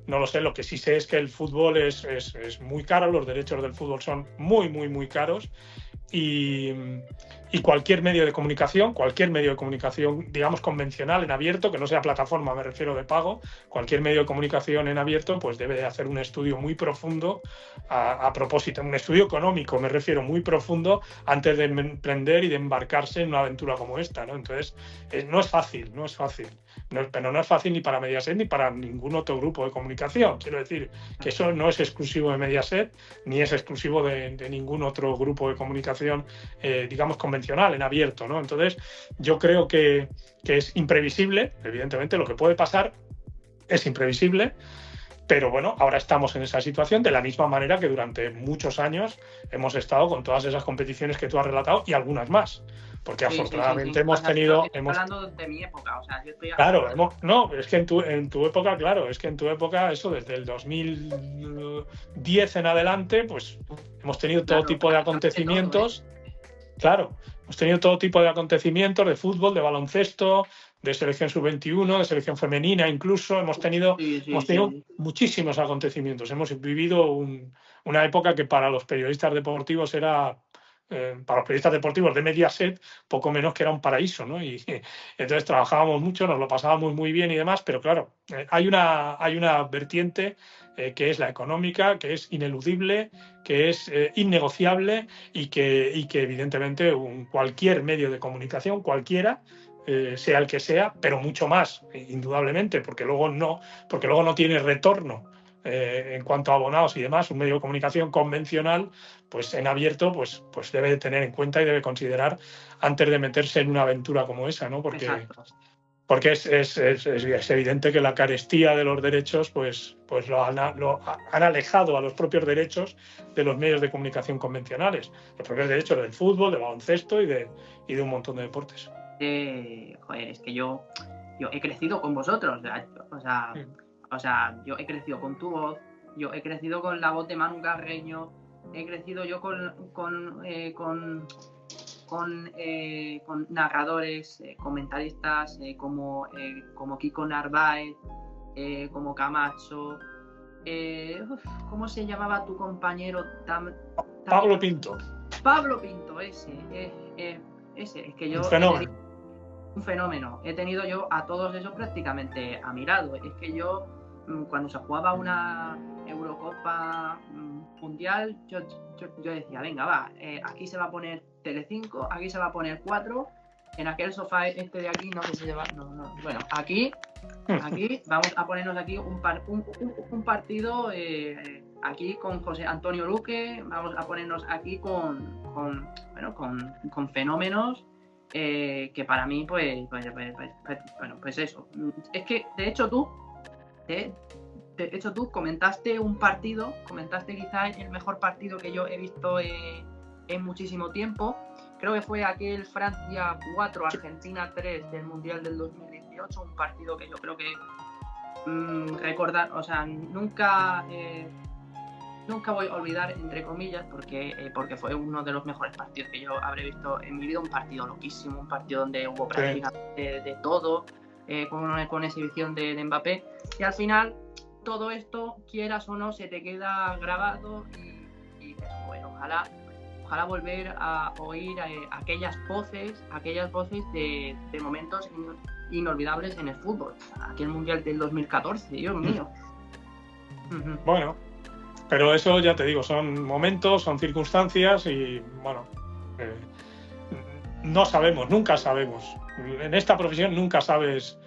Lo que sí sé es que el fútbol es muy caro, los derechos del fútbol son muy, muy, muy caros, y cualquier medio de comunicación, digamos, convencional, en abierto, que no sea plataforma, me refiero de pago, cualquier medio de comunicación en abierto, pues debe de hacer un estudio muy profundo a propósito, un estudio económico, me refiero, muy profundo, antes de emprender y de embarcarse en una aventura como esta, ¿no? Entonces, no es fácil. Pero no es fácil ni para Mediaset ni para ningún otro grupo de comunicación. Quiero decir que eso no es exclusivo de Mediaset ni es exclusivo de ningún otro grupo de comunicación, digamos, convencional, en abierto, ¿no? Entonces, yo creo que es imprevisible. Evidentemente, lo que puede pasar es imprevisible. Pero bueno, ahora estamos en esa situación de la misma manera que durante muchos años hemos estado con todas esas competiciones que tú has relatado y algunas más. Porque afortunadamente hemos tenido... Estoy hablando de mi época, o sea, yo estoy... Claro, es que en tu época, claro, eso desde el 2010 en adelante, pues hemos tenido todo tipo de acontecimientos. Claro, hemos tenido todo tipo de acontecimientos de fútbol, de baloncesto, de selección sub-21, de selección femenina incluso. Hemos tenido muchísimos acontecimientos. Hemos vivido una época que para los periodistas deportivos era... para los periodistas deportivos de Mediaset, poco menos que era un paraíso, ¿no? Y entonces trabajábamos mucho, nos lo pasábamos muy bien y demás, pero claro, hay una vertiente que es la económica, que es ineludible, que es innegociable y que evidentemente cualquier medio de comunicación, cualquiera, sea el que sea, pero mucho más, indudablemente, porque luego no tiene retorno. En cuanto a abonados y demás, un medio de comunicación convencional, pues en abierto, pues debe tener en cuenta y debe considerar antes de meterse en una aventura como esa, ¿no? Porque es evidente que la carestía de los derechos pues lo han alejado a los propios derechos de los medios de comunicación convencionales, los propios derechos del fútbol, del baloncesto y de un montón de deportes. Es que yo he crecido con vosotros, o sea, yo he crecido con tu voz, yo he crecido con la voz de Manu Carreño, he crecido yo con narradores, comentaristas como Kiko Narváez, como Camacho, ¿cómo se llamaba tu compañero? Pablo Pinto. Pablo Pinto, ese, es que yo... Un fenómeno. He tenido yo a todos esos prácticamente a mi lado. Es que yo, cuando se jugaba una Eurocopa mundial, yo decía, venga, va, aquí se va a poner Telecinco, aquí se va a poner 4, en aquel sofá de aquí, no sé si se va... No. Bueno, aquí vamos a ponernos aquí un partido aquí con José Antonio Luque, vamos a ponernos aquí con fenómenos que para mí, pues eso. Es que, de hecho, tú comentaste un partido, quizás el mejor partido que yo he visto en muchísimo tiempo. Creo que fue aquel Francia 4, Argentina 3 del Mundial del 2018, un partido que yo creo que recordar, o sea, nunca voy a olvidar, entre comillas, porque fue uno de los mejores partidos que yo habré visto en mi vida, un partido loquísimo, un partido donde hubo prácticamente de todo, con exhibición de Mbappé, y al final todo esto, quieras o no, se te queda grabado y bueno, ojalá volver a oír aquellas voces de momentos inolvidables en el fútbol. Aquel Mundial del 2014, Dios mío. Bueno, pero eso ya te digo, son momentos, son circunstancias y bueno, no sabemos, nunca sabemos. En esta profesión nunca sabes.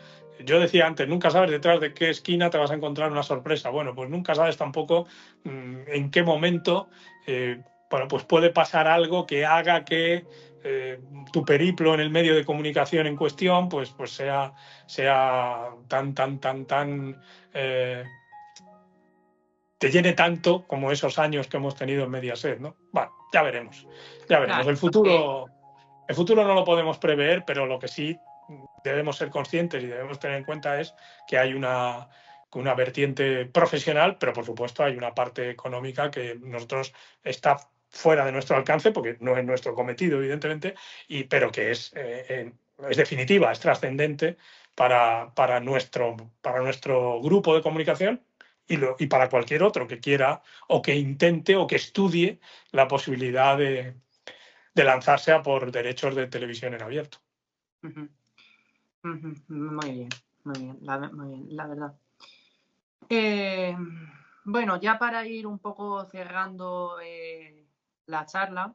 Yo decía antes, nunca sabes detrás de qué esquina te vas a encontrar una sorpresa. Bueno, pues nunca sabes tampoco en qué momento pues puede pasar algo que haga que tu periplo en el medio de comunicación en cuestión pues sea tan te llene tanto como esos años que hemos tenido en Mediaset, ¿no? Bueno, ya veremos. Claro, el futuro no lo podemos prever, pero lo que sí debemos ser conscientes y debemos tener en cuenta es que hay una vertiente profesional, pero por supuesto hay una parte económica que nosotros está fuera de nuestro alcance, porque no es nuestro cometido, evidentemente, pero que es definitiva, es trascendente para nuestro grupo de comunicación y para cualquier otro que quiera o que intente o que estudie la posibilidad de lanzarse a por derechos de televisión en abierto. Muy bien, la verdad. Bueno, ya para ir un poco cerrando la charla,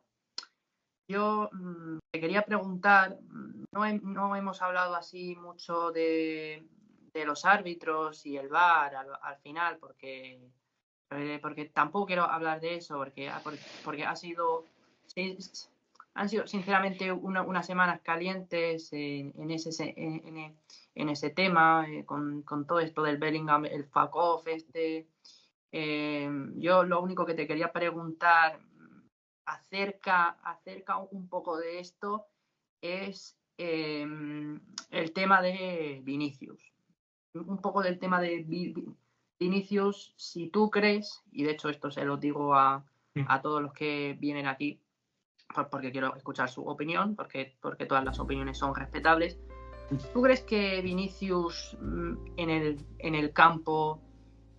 yo te quería preguntar, no hemos hablado así mucho de los árbitros y el VAR al final, porque tampoco quiero hablar de eso, porque han sido sinceramente unas semanas calientes en ese tema, con todo esto del Bellingham, el fuck off yo lo único que te quería preguntar acerca un poco de esto es el tema de Vinicius. Un poco del tema de Vinicius, si tú crees, y de hecho esto se lo digo a todos los que vienen aquí, porque quiero escuchar su opinión, porque todas las opiniones son respetables. ¿Tú crees que Vinicius en el campo,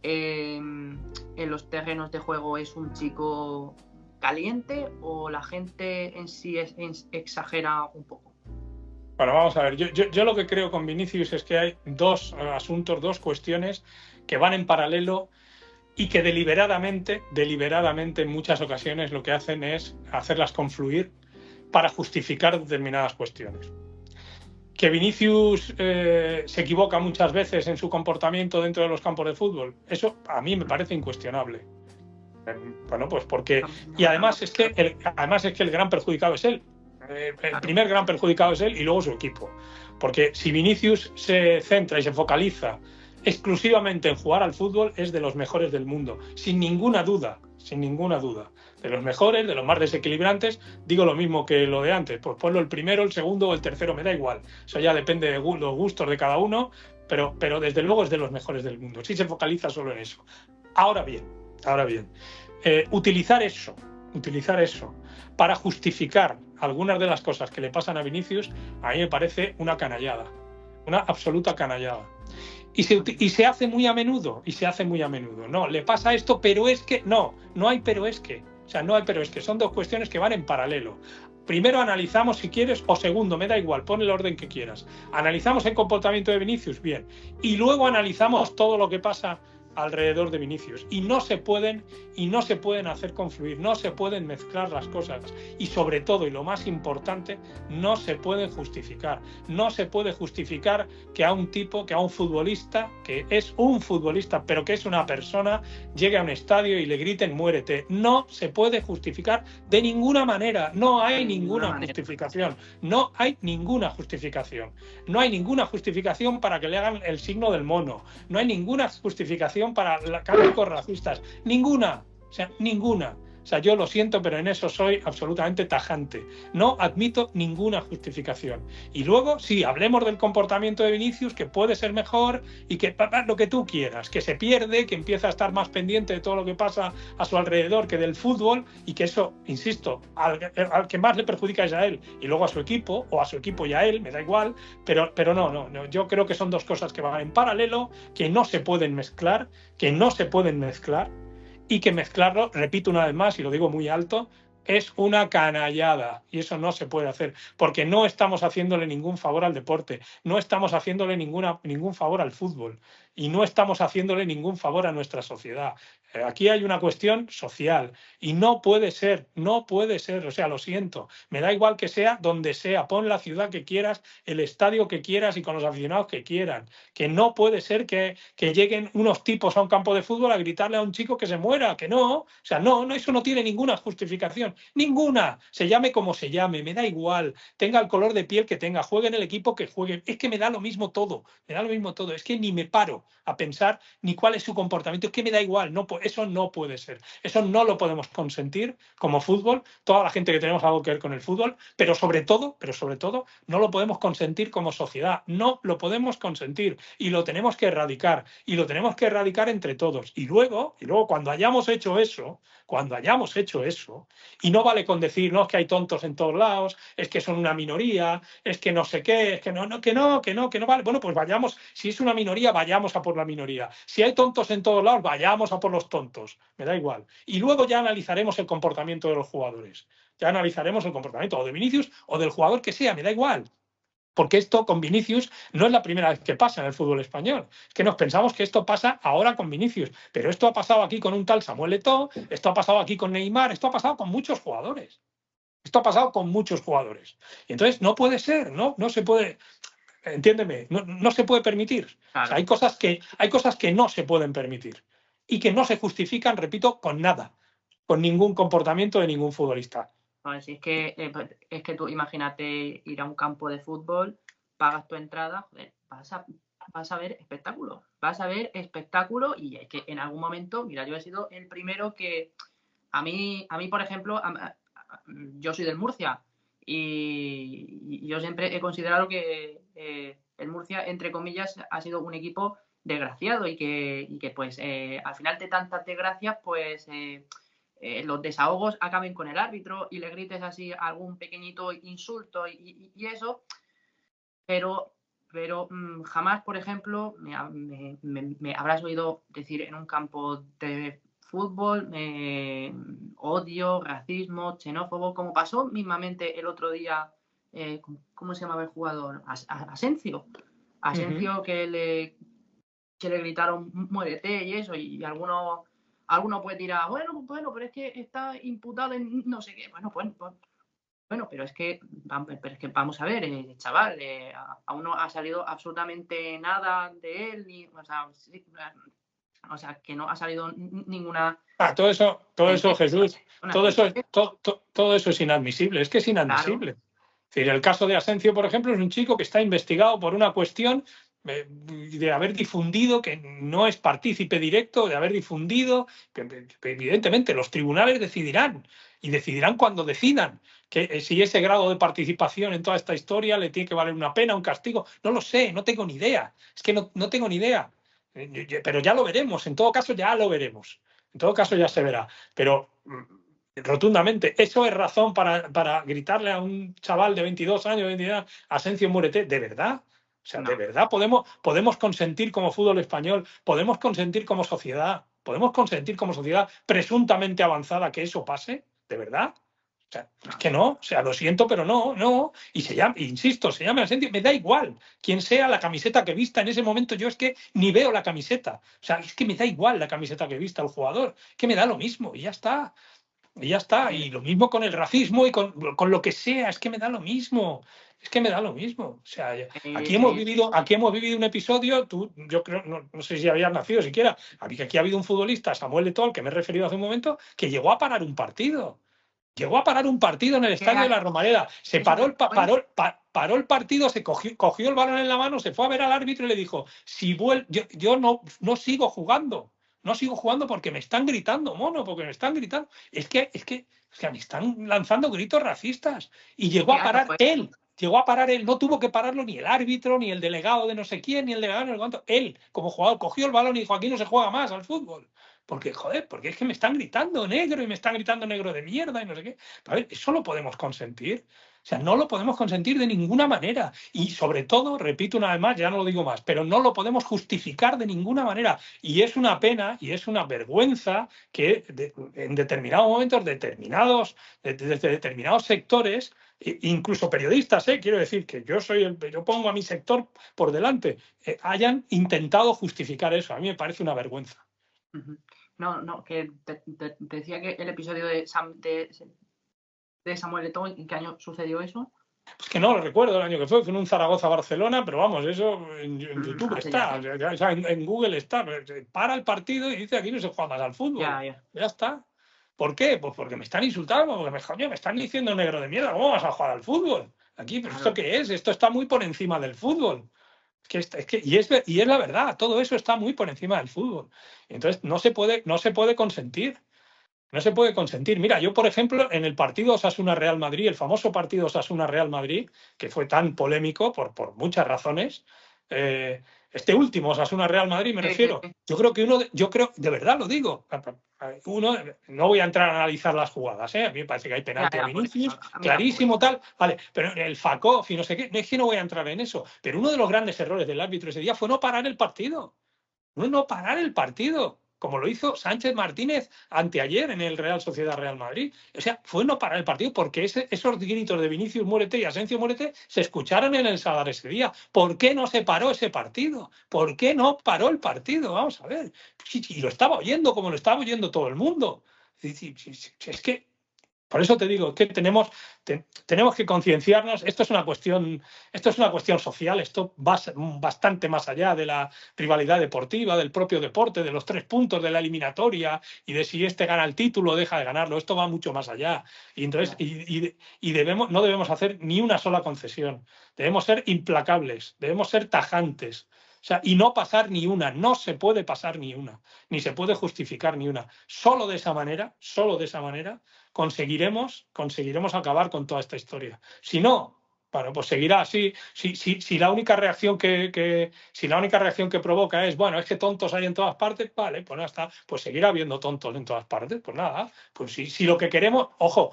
en los terrenos de juego, es un chico caliente o la gente en sí exagera un poco? Bueno, vamos a ver, yo lo que creo con Vinicius es que hay dos asuntos, dos cuestiones que van en paralelo y que deliberadamente en muchas ocasiones lo que hacen es hacerlas confluir para justificar determinadas cuestiones. Que Vinicius se equivoca muchas veces en su comportamiento dentro de los campos de fútbol, eso a mí me parece incuestionable. Bueno, pues porque... Y además es que el gran perjudicado es él. El primer gran perjudicado es él y luego su equipo. Porque si Vinicius se centra y se focaliza exclusivamente en jugar al fútbol, es de los mejores del mundo, sin ninguna duda, de los mejores, de los más desequilibrantes. Digo lo mismo que lo de antes, pues ponlo el primero, el segundo o el tercero, me da igual, eso ya depende de los gustos de cada uno, pero desde luego es de los mejores del mundo, si se focaliza solo en eso. Ahora bien, utilizar eso para justificar algunas de las cosas que le pasan a Vinicius, a mí me parece una canallada, una absoluta canallada. Y se hace muy a menudo, No, le pasa esto, pero es que... No hay pero es que. O sea, no hay pero es que. Son dos cuestiones que van en paralelo. Primero analizamos si quieres, o segundo, me da igual, pon el orden que quieras. Analizamos el comportamiento de Vinicius, bien. Y luego analizamos todo lo que pasa alrededor de Vinicius y no se pueden hacer confluir, no se pueden mezclar las cosas y sobre todo, y lo más importante, no se pueden justificar. No se puede justificar que a un futbolista, que es un futbolista, pero que es una persona, llegue a un estadio y le griten muérete. No se puede justificar de ninguna manera. No hay ninguna justificación. No hay ninguna justificación. No hay ninguna justificación para que le hagan el signo del mono. No hay ninguna justificación para cánticos racistas. Ninguna. O sea, ninguna. O sea, yo lo siento, pero en eso soy absolutamente tajante. No admito ninguna justificación. Y luego, sí, hablemos del comportamiento de Vinicius, que puede ser mejor y que lo que tú quieras, que se pierde, que empieza a estar más pendiente de todo lo que pasa a su alrededor que del fútbol y que eso, insisto, al que más le perjudica es a él y luego a su equipo, o a su equipo y a él, me da igual, pero no, yo creo que son dos cosas que van en paralelo, que no se pueden mezclar, y que mezclarlo, repito una vez más y lo digo muy alto, es una canallada y eso no se puede hacer porque no estamos haciéndole ningún favor al deporte, no estamos haciéndole ningún favor al fútbol y no estamos haciéndole ningún favor a nuestra sociedad. Aquí hay una cuestión social y no puede ser, o sea, lo siento, me da igual que sea donde sea, pon la ciudad que quieras, el estadio que quieras y con los aficionados que quieran, que no puede ser que lleguen unos tipos a un campo de fútbol a gritarle a un chico que se muera, que no, o sea, no, eso no tiene ninguna justificación, ninguna, se llame como se llame, me da igual, tenga el color de piel que tenga, juegue en el equipo que juegue, es que me da lo mismo todo, es que ni me paro a pensar ni cuál es su comportamiento, es que me da igual, eso no puede ser, eso no lo podemos consentir como fútbol, toda la gente que tenemos algo que ver con el fútbol, pero sobre todo, no lo podemos consentir como sociedad, no lo podemos consentir y lo tenemos que erradicar entre todos. Y luego cuando hayamos hecho eso, y no vale con decir, no, es que hay tontos en todos lados, es que son una minoría, es que no sé qué, es que no vale. Bueno, pues vayamos, si es una minoría, vayamos a por la minoría. Si hay tontos en todos lados, vayamos a por los tontos. Me da igual. Y luego ya analizaremos el comportamiento de los jugadores. Ya analizaremos el comportamiento o de Vinicius o del jugador que sea, me da igual. Porque esto con Vinicius no es la primera vez que pasa en el fútbol español. Es que nos pensamos que esto pasa ahora con Vinicius. Pero esto ha pasado aquí con un tal Samuel Eto'o, esto ha pasado aquí con Neymar, esto ha pasado con muchos jugadores. Y entonces no puede ser, no se puede, entiéndeme, no se puede permitir. Claro. O sea, hay cosas que no se pueden permitir y que no se justifican, repito, con nada, con ningún comportamiento de ningún futbolista. No, si es que tú imagínate ir a un campo de fútbol, pagas tu entrada, joder, vas a ver espectáculo y es que en algún momento, mira, yo he sido el primero que a mí por ejemplo, yo soy del Murcia y yo siempre he considerado que el Murcia, entre comillas, ha sido un equipo desgraciado y que pues al final de tantas desgracias, pues los desahogos acaben con el árbitro y le grites así algún pequeñito insulto y eso, pero jamás, por ejemplo, me habrás oído decir en un campo de fútbol odio, racismo, xenófobo, como pasó mismamente el otro día, ¿cómo se llamaba el jugador? Asensio, que le gritaron muérete y eso, y alguno puede tirar, bueno, pero es que está imputado en no sé qué. Bueno, pero es que vamos a ver, chaval, aún no ha salido absolutamente nada de él, o sea, que no ha salido ninguna... Todo eso, Jesús, todo eso es inadmisible, es que es inadmisible. Claro. Es decir, el caso de Asensio, por ejemplo, es un chico que está investigado por una cuestión de haber difundido, que no es partícipe directo, de haber difundido, que evidentemente los tribunales decidirán cuando decidan que si ese grado de participación en toda esta historia le tiene que valer una pena, un castigo, no lo sé, no tengo ni idea, es que no tengo ni idea, pero ya lo veremos, en todo caso ya lo veremos, en todo caso ya se verá, pero rotundamente, eso es razón para gritarle a un chaval de 22 años, Asensio muérete, ¿de verdad? O sea, no. ¿De verdad podemos consentir como fútbol español, podemos consentir como sociedad presuntamente avanzada que eso pase? ¿De verdad? O sea, es que no, o sea, lo siento, pero no. Y se llama, insisto, se llama Asensio, me da igual quién sea la camiseta que vista en ese momento, yo es que ni veo la camiseta. O sea, es que me da igual la camiseta que vista el jugador, que me da lo mismo, y ya está. Y ya está. Y lo mismo con el racismo y con lo que sea, es que me da lo mismo. Es que me da lo mismo. O sea, aquí hemos vivido un episodio, yo creo, no sé si habías nacido siquiera, aquí ha habido un futbolista, Samuel Eto'o, al que me he referido hace un momento, que llegó a parar un partido. Llegó a parar un partido en el estadio de la Romareda. Se paró el partido, se cogió el balón en la mano, se fue a ver al árbitro y le dijo: yo no sigo jugando. No sigo jugando porque me están gritando, mono, porque me están gritando. Es que me están lanzando gritos racistas. Y llegó a parar él. No tuvo que pararlo ni el árbitro, ni el delegado de no sé quién, ni el delegado de no sé cuánto. Él, como jugador, cogió el balón y dijo: aquí no se juega más al fútbol. Porque es que me están gritando negro y me están gritando negro de mierda y no sé qué. A ver, eso lo podemos consentir. O sea, no lo podemos consentir de ninguna manera. Y sobre todo, repito una vez más, ya no lo digo más, pero no lo podemos justificar de ninguna manera. Y es una pena y es una vergüenza que en determinados momentos, desde determinados sectores, incluso periodistas, quiero decir que yo pongo a mi sector por delante, hayan intentado justificar eso. A mí me parece una vergüenza. No, que te decía que el episodio de Samuel Eto'o, ¿en qué año sucedió eso? Pues que no lo recuerdo el año que fue en un Zaragoza-Barcelona, pero vamos, eso en YouTube está, o sea, en Google está. Para el partido y dice: aquí no se juega más al fútbol. Ya está. ¿Por qué? Pues porque me están insultando, porque me están diciendo negro de mierda. ¿Cómo vas a jugar al fútbol? Aquí, ¿pero esto qué es? Esto está muy por encima del fútbol. Y es la verdad, todo eso está muy por encima del fútbol. Entonces no se puede consentir. No se puede consentir. Mira, yo, por ejemplo, en el partido Osasuna-Real Madrid, el famoso partido Osasuna-Real Madrid, que fue tan polémico por muchas razones, este último Osasuna-Real Madrid, me refiero, yo creo, de verdad lo digo, no voy a entrar a analizar las jugadas, a mí me parece que hay penalti a Vinicius, clarísimo, tal, vale, pero el Fakov y no sé qué, es que no voy a entrar en eso, pero uno de los grandes errores del árbitro ese día fue no parar el partido. No parar el partido, como lo hizo Sánchez Martínez anteayer en el Real Sociedad Real Madrid. O sea, fue no parar el partido porque esos gritos de Vinicius muérete y Asensio muérete se escucharon en el Sadar ese día. ¿Por qué no se paró ese partido? ¿Por qué no paró el partido? Vamos a ver. Y lo estaba oyendo como lo estaba oyendo todo el mundo. Es que por eso te digo que tenemos que concienciarnos. Esto es una cuestión social. Esto va bastante más allá de la rivalidad deportiva, del propio deporte, de los 3 puntos de la eliminatoria y de si este gana el título o deja de ganarlo. Esto va mucho más allá. Y entonces, no debemos hacer ni una sola concesión. Debemos ser implacables, debemos ser tajantes. O sea, y no pasar ni una, no se puede pasar ni una, ni se puede justificar ni una. Solo de esa manera conseguiremos acabar con toda esta historia. Si no, bueno, pues seguirá así. Si la única reacción que provoca es, bueno, es que tontos hay en todas partes, vale, pues nada, está, pues seguirá habiendo tontos en todas partes, pues nada, pues si lo que queremos,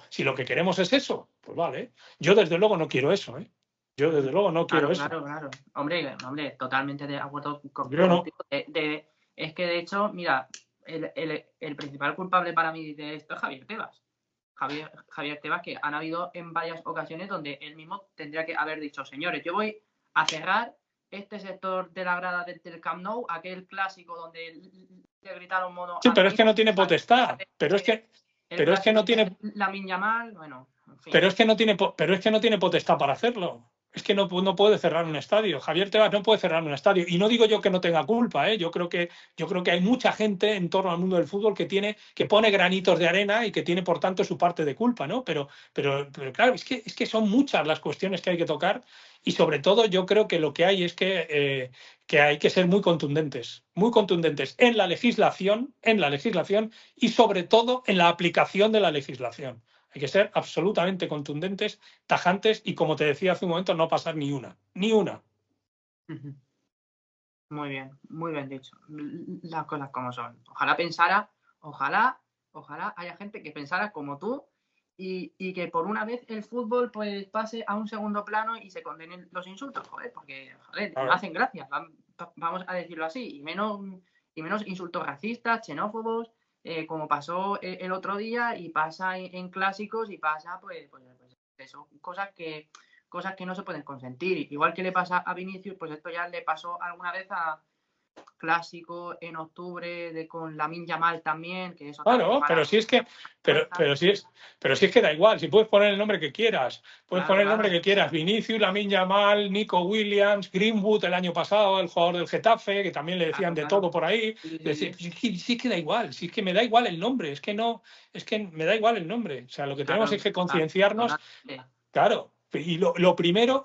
si lo que queremos es eso, pues vale. Yo desde luego no quiero eso, Yo desde luego no quiero eso. Claro. Hombre, totalmente de acuerdo contigo. No. Es que de hecho, mira, el principal culpable para mí de esto es Javier Tebas. Javier Tebas, que han habido en varias ocasiones donde él mismo tendría que haber dicho: señores, yo voy a cerrar este sector de la grada del Camp Nou, aquel clásico donde le gritaron mono. Sí, pero es que no tiene potestad. Pero es que no tiene. Lamine Yamal, bueno, en fin. Pero es que no tiene potestad para hacerlo. Es que no puede cerrar un estadio. Javier Tebas no puede cerrar un estadio. Y no digo yo que no tenga culpa, Yo creo que hay mucha gente en torno al mundo del fútbol que pone granitos de arena y que tiene, por tanto, su parte de culpa, ¿no? Pero claro, es que son muchas las cuestiones que hay que tocar y sobre todo yo creo que lo que hay es que hay que ser muy contundentes en la legislación y sobre todo en la aplicación de la legislación. Hay que ser absolutamente contundentes, tajantes y, como te decía hace un momento, no pasar ni una. Ni una. Muy bien dicho. Las cosas como son. Ojalá haya gente que pensara como tú y que por una vez el fútbol pues pase a un segundo plano y se condenen los insultos, porque no hacen gracia, vamos a decirlo así, y menos insultos racistas, xenófobos. como pasó el otro día y pasa en clásicos y pasa pues eso, cosas que no se pueden consentir. Igual que le pasa a Vinicius, pues esto ya le pasó alguna vez a clásico en octubre con Lamine Yamal también, que eso también Claro, para pero si es que, pero si es que da igual, si puedes poner el nombre que quieras, puedes poner el nombre que quieras, Vinicius, Lamine Yamal, Nico Williams, Greenwood el año pasado, el jugador del Getafe, que también le decían de todo por ahí. Si es que da igual, si es que me da igual el nombre, es que me da igual el nombre. O sea, lo que tenemos es que concienciarnos, claro. Y lo primero,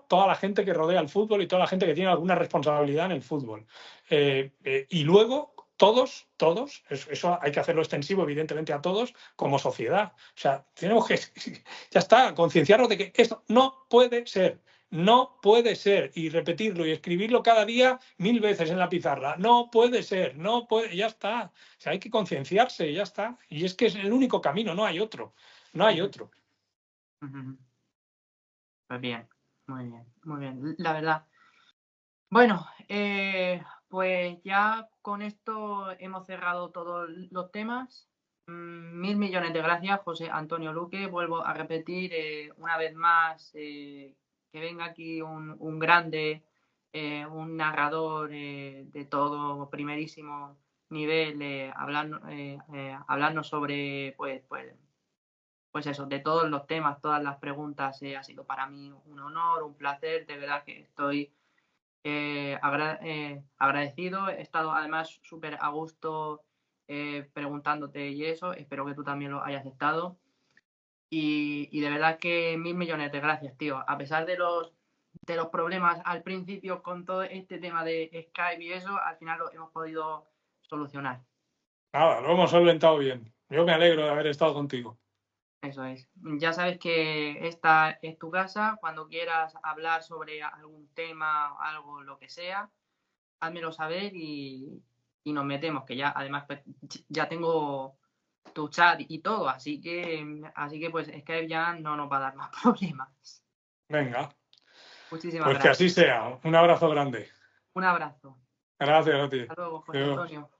toda la gente que rodea el fútbol y toda la gente que tiene alguna responsabilidad en el fútbol. Y luego, todos, eso hay que hacerlo extensivo, evidentemente, a todos, como sociedad. O sea, tenemos que, ya está, concienciarnos de que esto no puede ser. No puede ser. Y repetirlo y escribirlo cada día 1000 veces en la pizarra. No puede ser, no puede, ya está. O sea, hay que concienciarse, ya está. Y es que es el único camino, no hay otro. No hay otro. Pues bien, muy bien, la verdad. Bueno, pues ya con esto hemos cerrado todos los temas. 1000 millones de gracias, José Antonio Luque. Vuelvo a repetir una vez más que venga aquí un grande, un narrador de todo primerísimo nivel, hablarnos sobre pues eso, de todos los temas, todas las preguntas. Ha sido para mí un honor, un placer. De verdad que estoy agradecido. He estado además súper a gusto preguntándote y eso. Espero que tú también lo hayas estado. Y de verdad que 1000 millones de gracias, tío. A pesar de los problemas al principio con todo este tema de Skype y eso, al final lo hemos podido solucionar. Nada, lo hemos solventado bien. Yo me alegro de haber estado contigo. Eso es. Ya sabes que esta es tu casa. Cuando quieras hablar sobre algún tema, algo, lo que sea, házmelo saber y nos metemos, que ya además pues, ya tengo tu chat y todo, así que pues Skype ya no nos va a dar más problemas. Venga. Muchísimas pues gracias. Que así sea. Un abrazo grande. Un abrazo. Gracias a ti. Hasta luego, José Antonio.